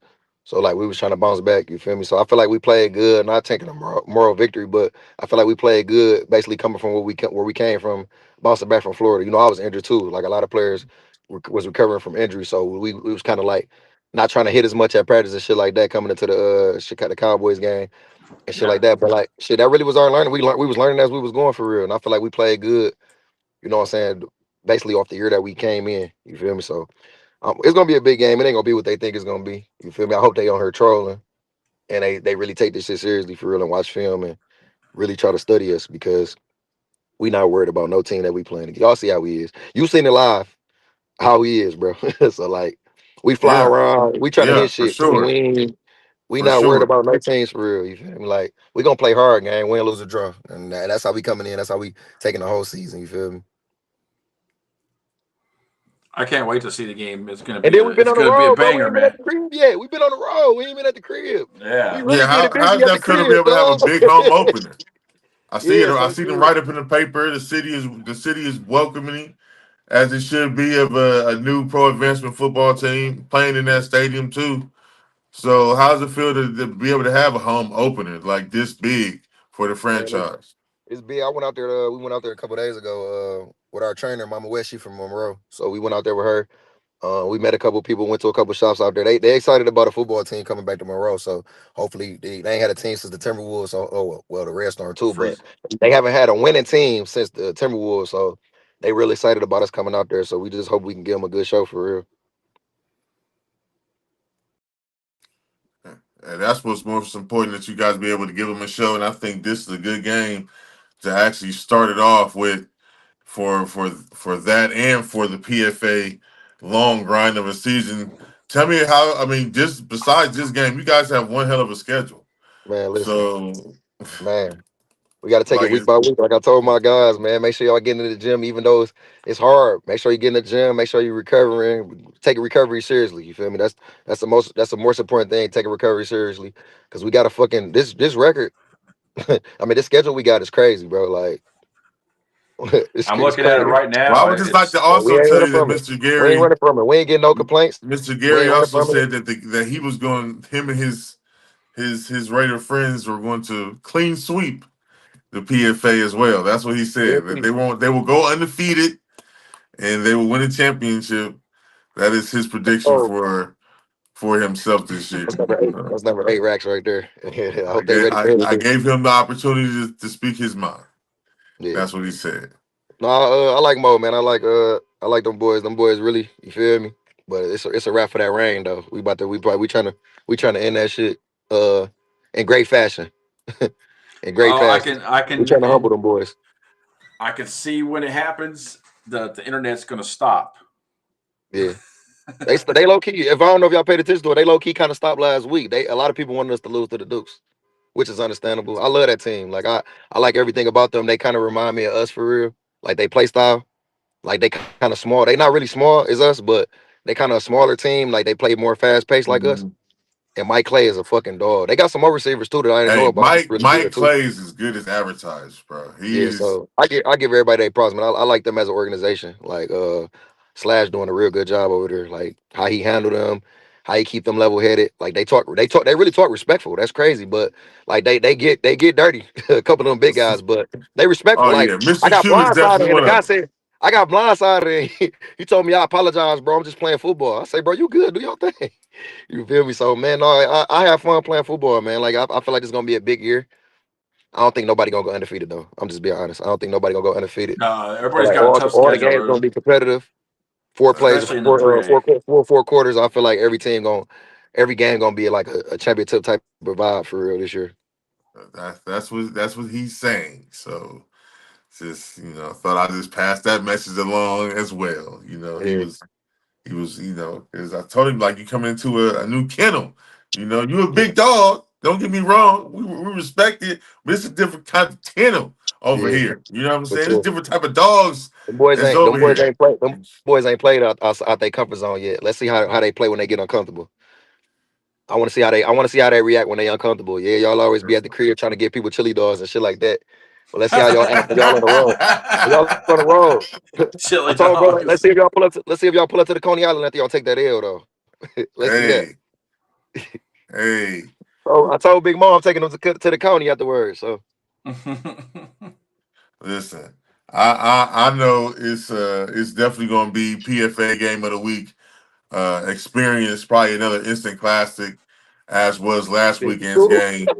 So, like, we was trying to bounce back, you feel me? So, I feel like we played good, not taking a moral victory, but I feel like we played good, basically coming from where we came from, bouncing back from Florida. I was injured, too. Like, a lot of players was recovering from injury, so we was kind of like not trying to hit as much at practice and shit like that coming into the Chicago Cowboys game and shit Yeah. like that. But like shit, that really was our learning. We was learning as we was going for real, and I feel like we played good. You know what I'm saying? Basically off the year that we came in. You feel me? So it's gonna be a big game. It ain't gonna be what they think it's gonna be. You feel me? I hope they on her trolling and they really take this shit seriously for real and watch film and really try to study us because we not worried about no team that we playing against. Y'all see how he is. You seen it live how he is, bro. So like we fly Yeah, around, we trying to yeah, hit for shit. sure, We for not worried sure. about no teams for real. You feel me? Like we gonna play hard, game, win, lose, or draw, and that's how we coming in. That's how we taking the whole season. You feel me? I can't wait to see the game. It's gonna And be then a we've been it's on the gonna be a road, bro. We banger, ain't been at man. the crib yet. We've been on the road. We ain't been at the crib. We Yeah. really Yeah, getting how busy does at the that feel to be crib, able to have a dog. big home opener? I see it. Yeah, I so see them good. right up in the paper. The city is welcoming, as it should be, of a new pro advancement football team playing in that stadium too. So how does it feel to be able to have a home opener like this big for the Man, franchise? it's big. I went out there. We went out there a couple days ago with our trainer, Mama West. She from Monroe, so we went out there with her. We met a couple people, went to a couple shops out there. They excited about a football team coming back to Monroe. So hopefully they ain't had a team since the Timberwolves. So well the Red Storm too, but Freeze. they haven't had a winning team since the Timberwolves. So they really excited about us coming out there. So we just hope we can give them a good show for real. And that's what's most important, that you guys be able to give them a show. And I think this is a good game to actually start it off with for that and for the PFA long grind of a season. Tell me how. I mean, just besides this game, you guys have one hell of a schedule. Man, listen, So, man. We got to take it like, week by week. Like I told my guys, man, make sure y'all get into the gym, even though it's hard. Make sure you get in the gym. Make sure you're recovering. Take a recovery seriously. You feel me? That's the most important thing. Take a recovery seriously, because we got to fucking this record. I mean, this schedule we got is crazy, bro. Like I'm it's looking at it crazy. right well, I now. would just like to It's And we also ain't tell running you that from it. Mr. We ain't Gary, running from it. We ain't getting no complaints. Mr. We Gary ain't running also from it. said that he was going, him and his Raider friends were going to clean sweep the PFA as well. That's what he We'll said. That see. they will go undefeated and they will win a championship. That is his prediction Oh, for himself this year. that's number eight. Uh, That's number 8 racks right there. I I hope they gave ready for I it. gave him the opportunity to speak his mind. Yeah. That's what he said. No, I like Mo, man. I like them boys. Them boys really, you feel me? But it's a wrap for that rain though. We trying to end that shit in great fashion. In great oh, I fashion. can I We can trying to humble and them boys. I can see when it happens the internet's gonna stop. Yeah. They low key. If I don't know if y'all paid attention to it, they low key kind of stopped last week. A lot of people wanted us to lose to the Dukes, which is understandable. I love that team. Like I like everything about them. They kind of remind me of us for real. Like they play style. Like they kind of small. They not really small as us, but they kind of a smaller team. Like they play more fast paced like us. Mhm. And Mike Clay is a fucking dog. They got some more receivers too that I didn't know Hey, about. That's really Mike good too. Clay is as good as advertised, bro. He Yeah, is. so I give everybody their props, man. I like them as an organization. Like Slash doing a real good job over there. Like how he handled them, how he keep them level headed. Like they really talk respectful. That's crazy. But like they get dirty. A couple of them big guys, but they respectful. Oh Like yeah, I Mr. got Q is blindsided definitely and the one guy of them. said I got blindsided and he told me I apologize, bro. I'm just playing football. I say, bro, you good? Do your thing. You feel me? So man, no, I have fun playing football, man. Like I feel like it's gonna be a big year. I don't think nobody gonna go undefeated though. I'm just being honest. I don't think nobody gonna go undefeated. I feel Everybody's like got a tough all the schedule, games gonna dude, be competitive. Four plays, especially in the four quarters. I feel like every game gonna be like a championship type of vibe for real this year. That's what he's saying. So just thought I'd just pass that message along as well. Yeah, He was, because I told him, like, you come into a new kennel. You a yeah, big dog. Don't get me wrong. We respect it, but it's a different kind of kennel over yeah, here. You know what I'm for saying? It's sure. different type of dogs that's Them over boys here. ain't played. Them boys ain't played out their comfort zone yet. Let's see how they play when they get uncomfortable. I want to see how they react when they uncomfortable. Yeah, y'all always be at the crib trying to get people chili dogs and shit like that. But let's see how y'all act when y'all on the road. When y'all on the road. I chili told bro, let's dogs. see if y'all pull up. Let's see if y'all pull up to the Coney Island after y'all take that L though. Let's see that. Hey, hey, So I told Big Mom I'm taking them to the Coney afterwards. So listen. I know it's definitely going to be PFA game of the week. Experience probably another instant classic, as was last You weekend's cool? game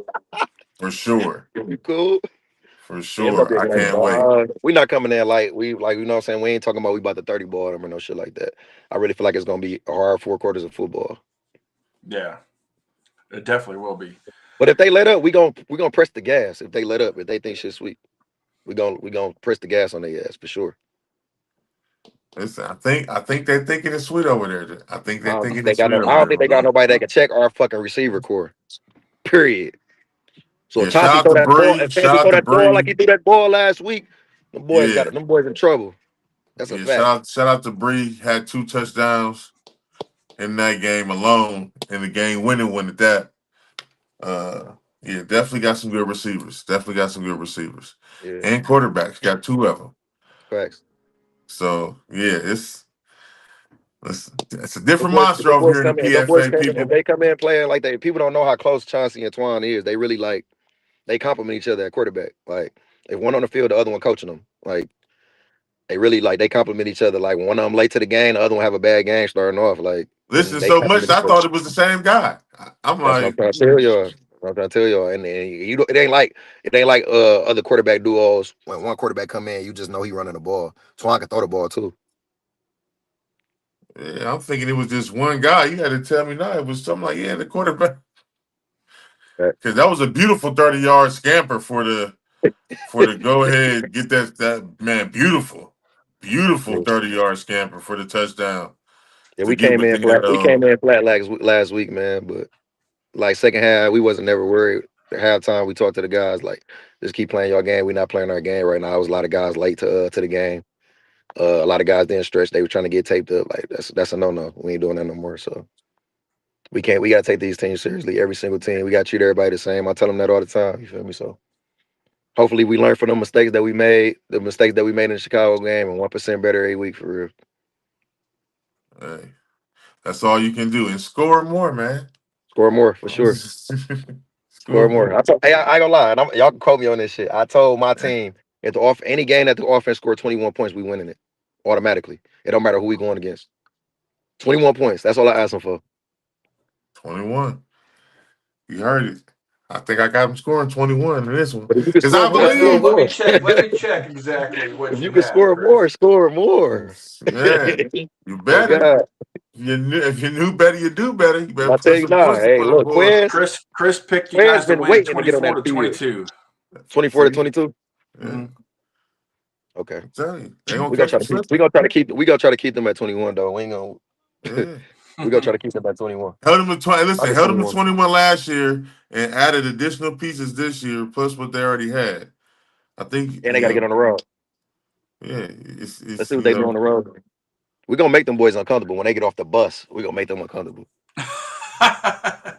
for sure. You cool? For Yeah, it's gonna sure, be a I good game. can't wait. We not coming in like you know what I'm saying? We ain't talking about we about to 30 ball them or no shit like that. I really feel like it's gonna be a hard 4 quarters of football. Yeah, it definitely will be. But if they let up, we gonna press the gas. If they let up, if they think shit's sweet, we gonna press the gas on their ass for sure. Listen, I think they're thinking it's sweet over there. I think I they're don't think thinking they it's got sweet no. over I don't there, think they got bro. nobody that can check our fucking receiver core. Period. So if Yeah, Chauncey shout out throw to that ball, Bree. if Chauncey Shout out throw to that ball like Bree. he threw that ball last week, Yeah, them boys in trouble. That's a yeah. fact. Shout out to Bree. Had 2 touchdowns in that game alone, and the game winning one at that. Yeah, definitely got some good receivers. Definitely got some good receivers Yeah, and quarterbacks. Got 2 of them. facts. So yeah, it's a Them different boys, monster over here in the them boys PFA come in. If people. they come in playing like they, people don't know how close Chauncey and Twan is. They really like they compliment each other at quarterback. Like if one on the field, the other one coaching them. Like they really like they compliment each other. Like one of them late to the game, the other one have a bad game starting off. Like Listen they so much, compliment I each other. thought it was the same guy. I'm That's what I'm like, trying to tell y'all. I'm trying to tell y'all. And you don't, it ain't like other quarterback duos. When one quarterback come in, you just know he running the ball. Twan can throw the ball too. yeah, I'm thinking it was just one guy. You had to tell me now. It was something like, yeah, the quarterback. Right. Because that was a beautiful 30-yard scamper for the go ahead, get that man, beautiful Yeah. 30-yard scamper for the touchdown Yeah, to get within that We came in flat last week, man. But like second half, we wasn't never worried. At halftime, we talked to the guys like, just keep playing your game. We're not playing our game right now. There was a lot of guys late to the game. A lot of guys didn't stretch. They were trying to get taped up. Like that's a no. We ain't doing that no more. So we can't. We gotta take these teams seriously. Every single team. We gotta treat everybody the same. I tell them that all the time. You feel me? So hopefully we learn from the mistakes that we made. The mistakes that we made in the Chicago game, and 1% better every week for real. hey, that's all you can do. And score more, man. Score more for sure. Score Score more. more. I ain't gonna lie. And y'all can quote me on this shit. I told my team if any game that the offense scored 21 points, we winning it automatically. It don't matter who we going against. 21 points. That's all I asked them for. 21. You heard it. I think I got him scoring 21 in this one. But if you can Because I score more, score believe, Let me more. check. Let me check exactly what If you you can have, score Chris. more, score more. yeah, you Oh better. God. If you knew better, you do better. You better I put tell you some now, points hey, on the look, board. Chris picked you Quiz guys to been win waiting to get on 24 that to field. 22. 24 to See? 22. Yeah, Mhm. Okay. I'm telling you. They gonna We gonna catch try you to keep slipping. we gonna try to keep them at 21 though. We ain't gonna Yeah. we gonna try to keep them at 21. Held them to 20. I Listen, think held them to 21. 21 last year and added additional pieces this year, plus what they already had. I think, And they gotta get on the road. yeah, Let's it's see what they do on the road. We're gonna make them boys uncomfortable when they get off the bus. We're gonna make them uncomfortable.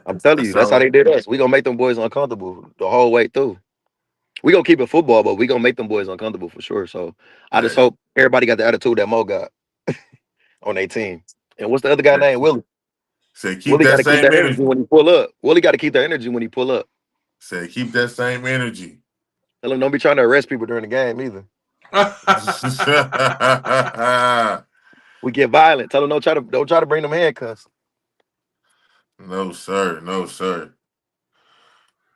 I'm telling you, that's that's how all. they did us. We're gonna make them boys uncomfortable the whole way through. We're gonna keep it football, but we're gonna make them boys uncomfortable for sure. So I just Hey, hope everybody got the attitude that Mo got on their team. And what's the other guy hey, named Willie? say keep Willie that gotta keep same that energy energy. when he pull up. Willie gotta keep that energy when he pull up. Say keep that same energy. Tell him don't be trying to arrest people during the game either. We get violent. Tell him don't try to bring them handcuffs. No, sir. No, sir.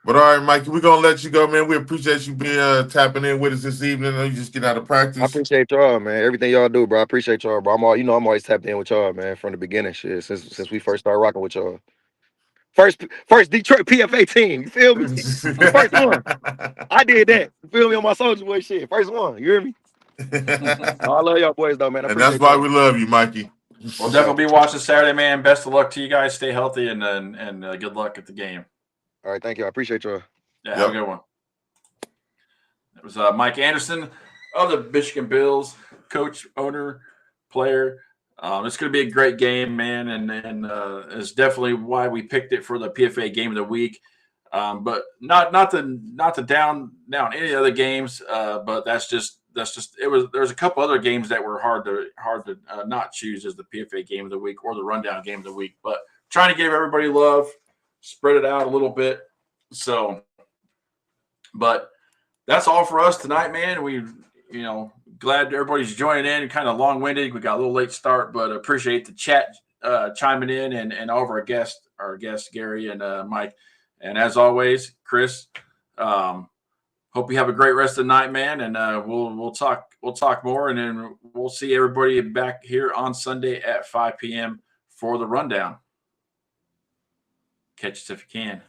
But all right, Mikey, we're gonna let you go, man. We appreciate you being tapping in with us this evening. I know you just get out of I practice. appreciate y'all, man. Everything y'all do, bro. I appreciate y'all, bro. I'm always tapped in with y'all, man, from the beginning, shit. Since we first started rocking with y'all. First Detroit PFA team. You feel me? The first one. I did that. You feel me on my Soldier Boy shit. First one. You hear me? Oh, I love y'all boys though, man. I And that's appreciate why y'all. we love you, Mikey. We'll definitely be watching Saturday, man. Best of luck to you guys. Stay healthy and good luck at the game. All right, thank you. I appreciate y'all. Yeah, have a good one. It was Mike Anderson of the Michigan Bills, coach, owner, player. It's going to be a great game, man, and it's definitely why we picked it for the PFA Game of the Week. But not to down any other games, but that's just it was. There's a couple other games that were hard to not choose as the PFA Game of the Week or the Rundown Game of the Week. But trying to give everybody love, spread it out a little bit. So, but that's all for us tonight, man. We glad everybody's joining in. Kind of long-winded. We got a little late start, but appreciate the chat chiming in and all of our guests Gary and Mike. And as always, Chris, hope you have a great rest of the night, man. And we'll talk more, and then we'll see everybody back here on Sunday at 5 p.m. for the rundown. Catch us if you can.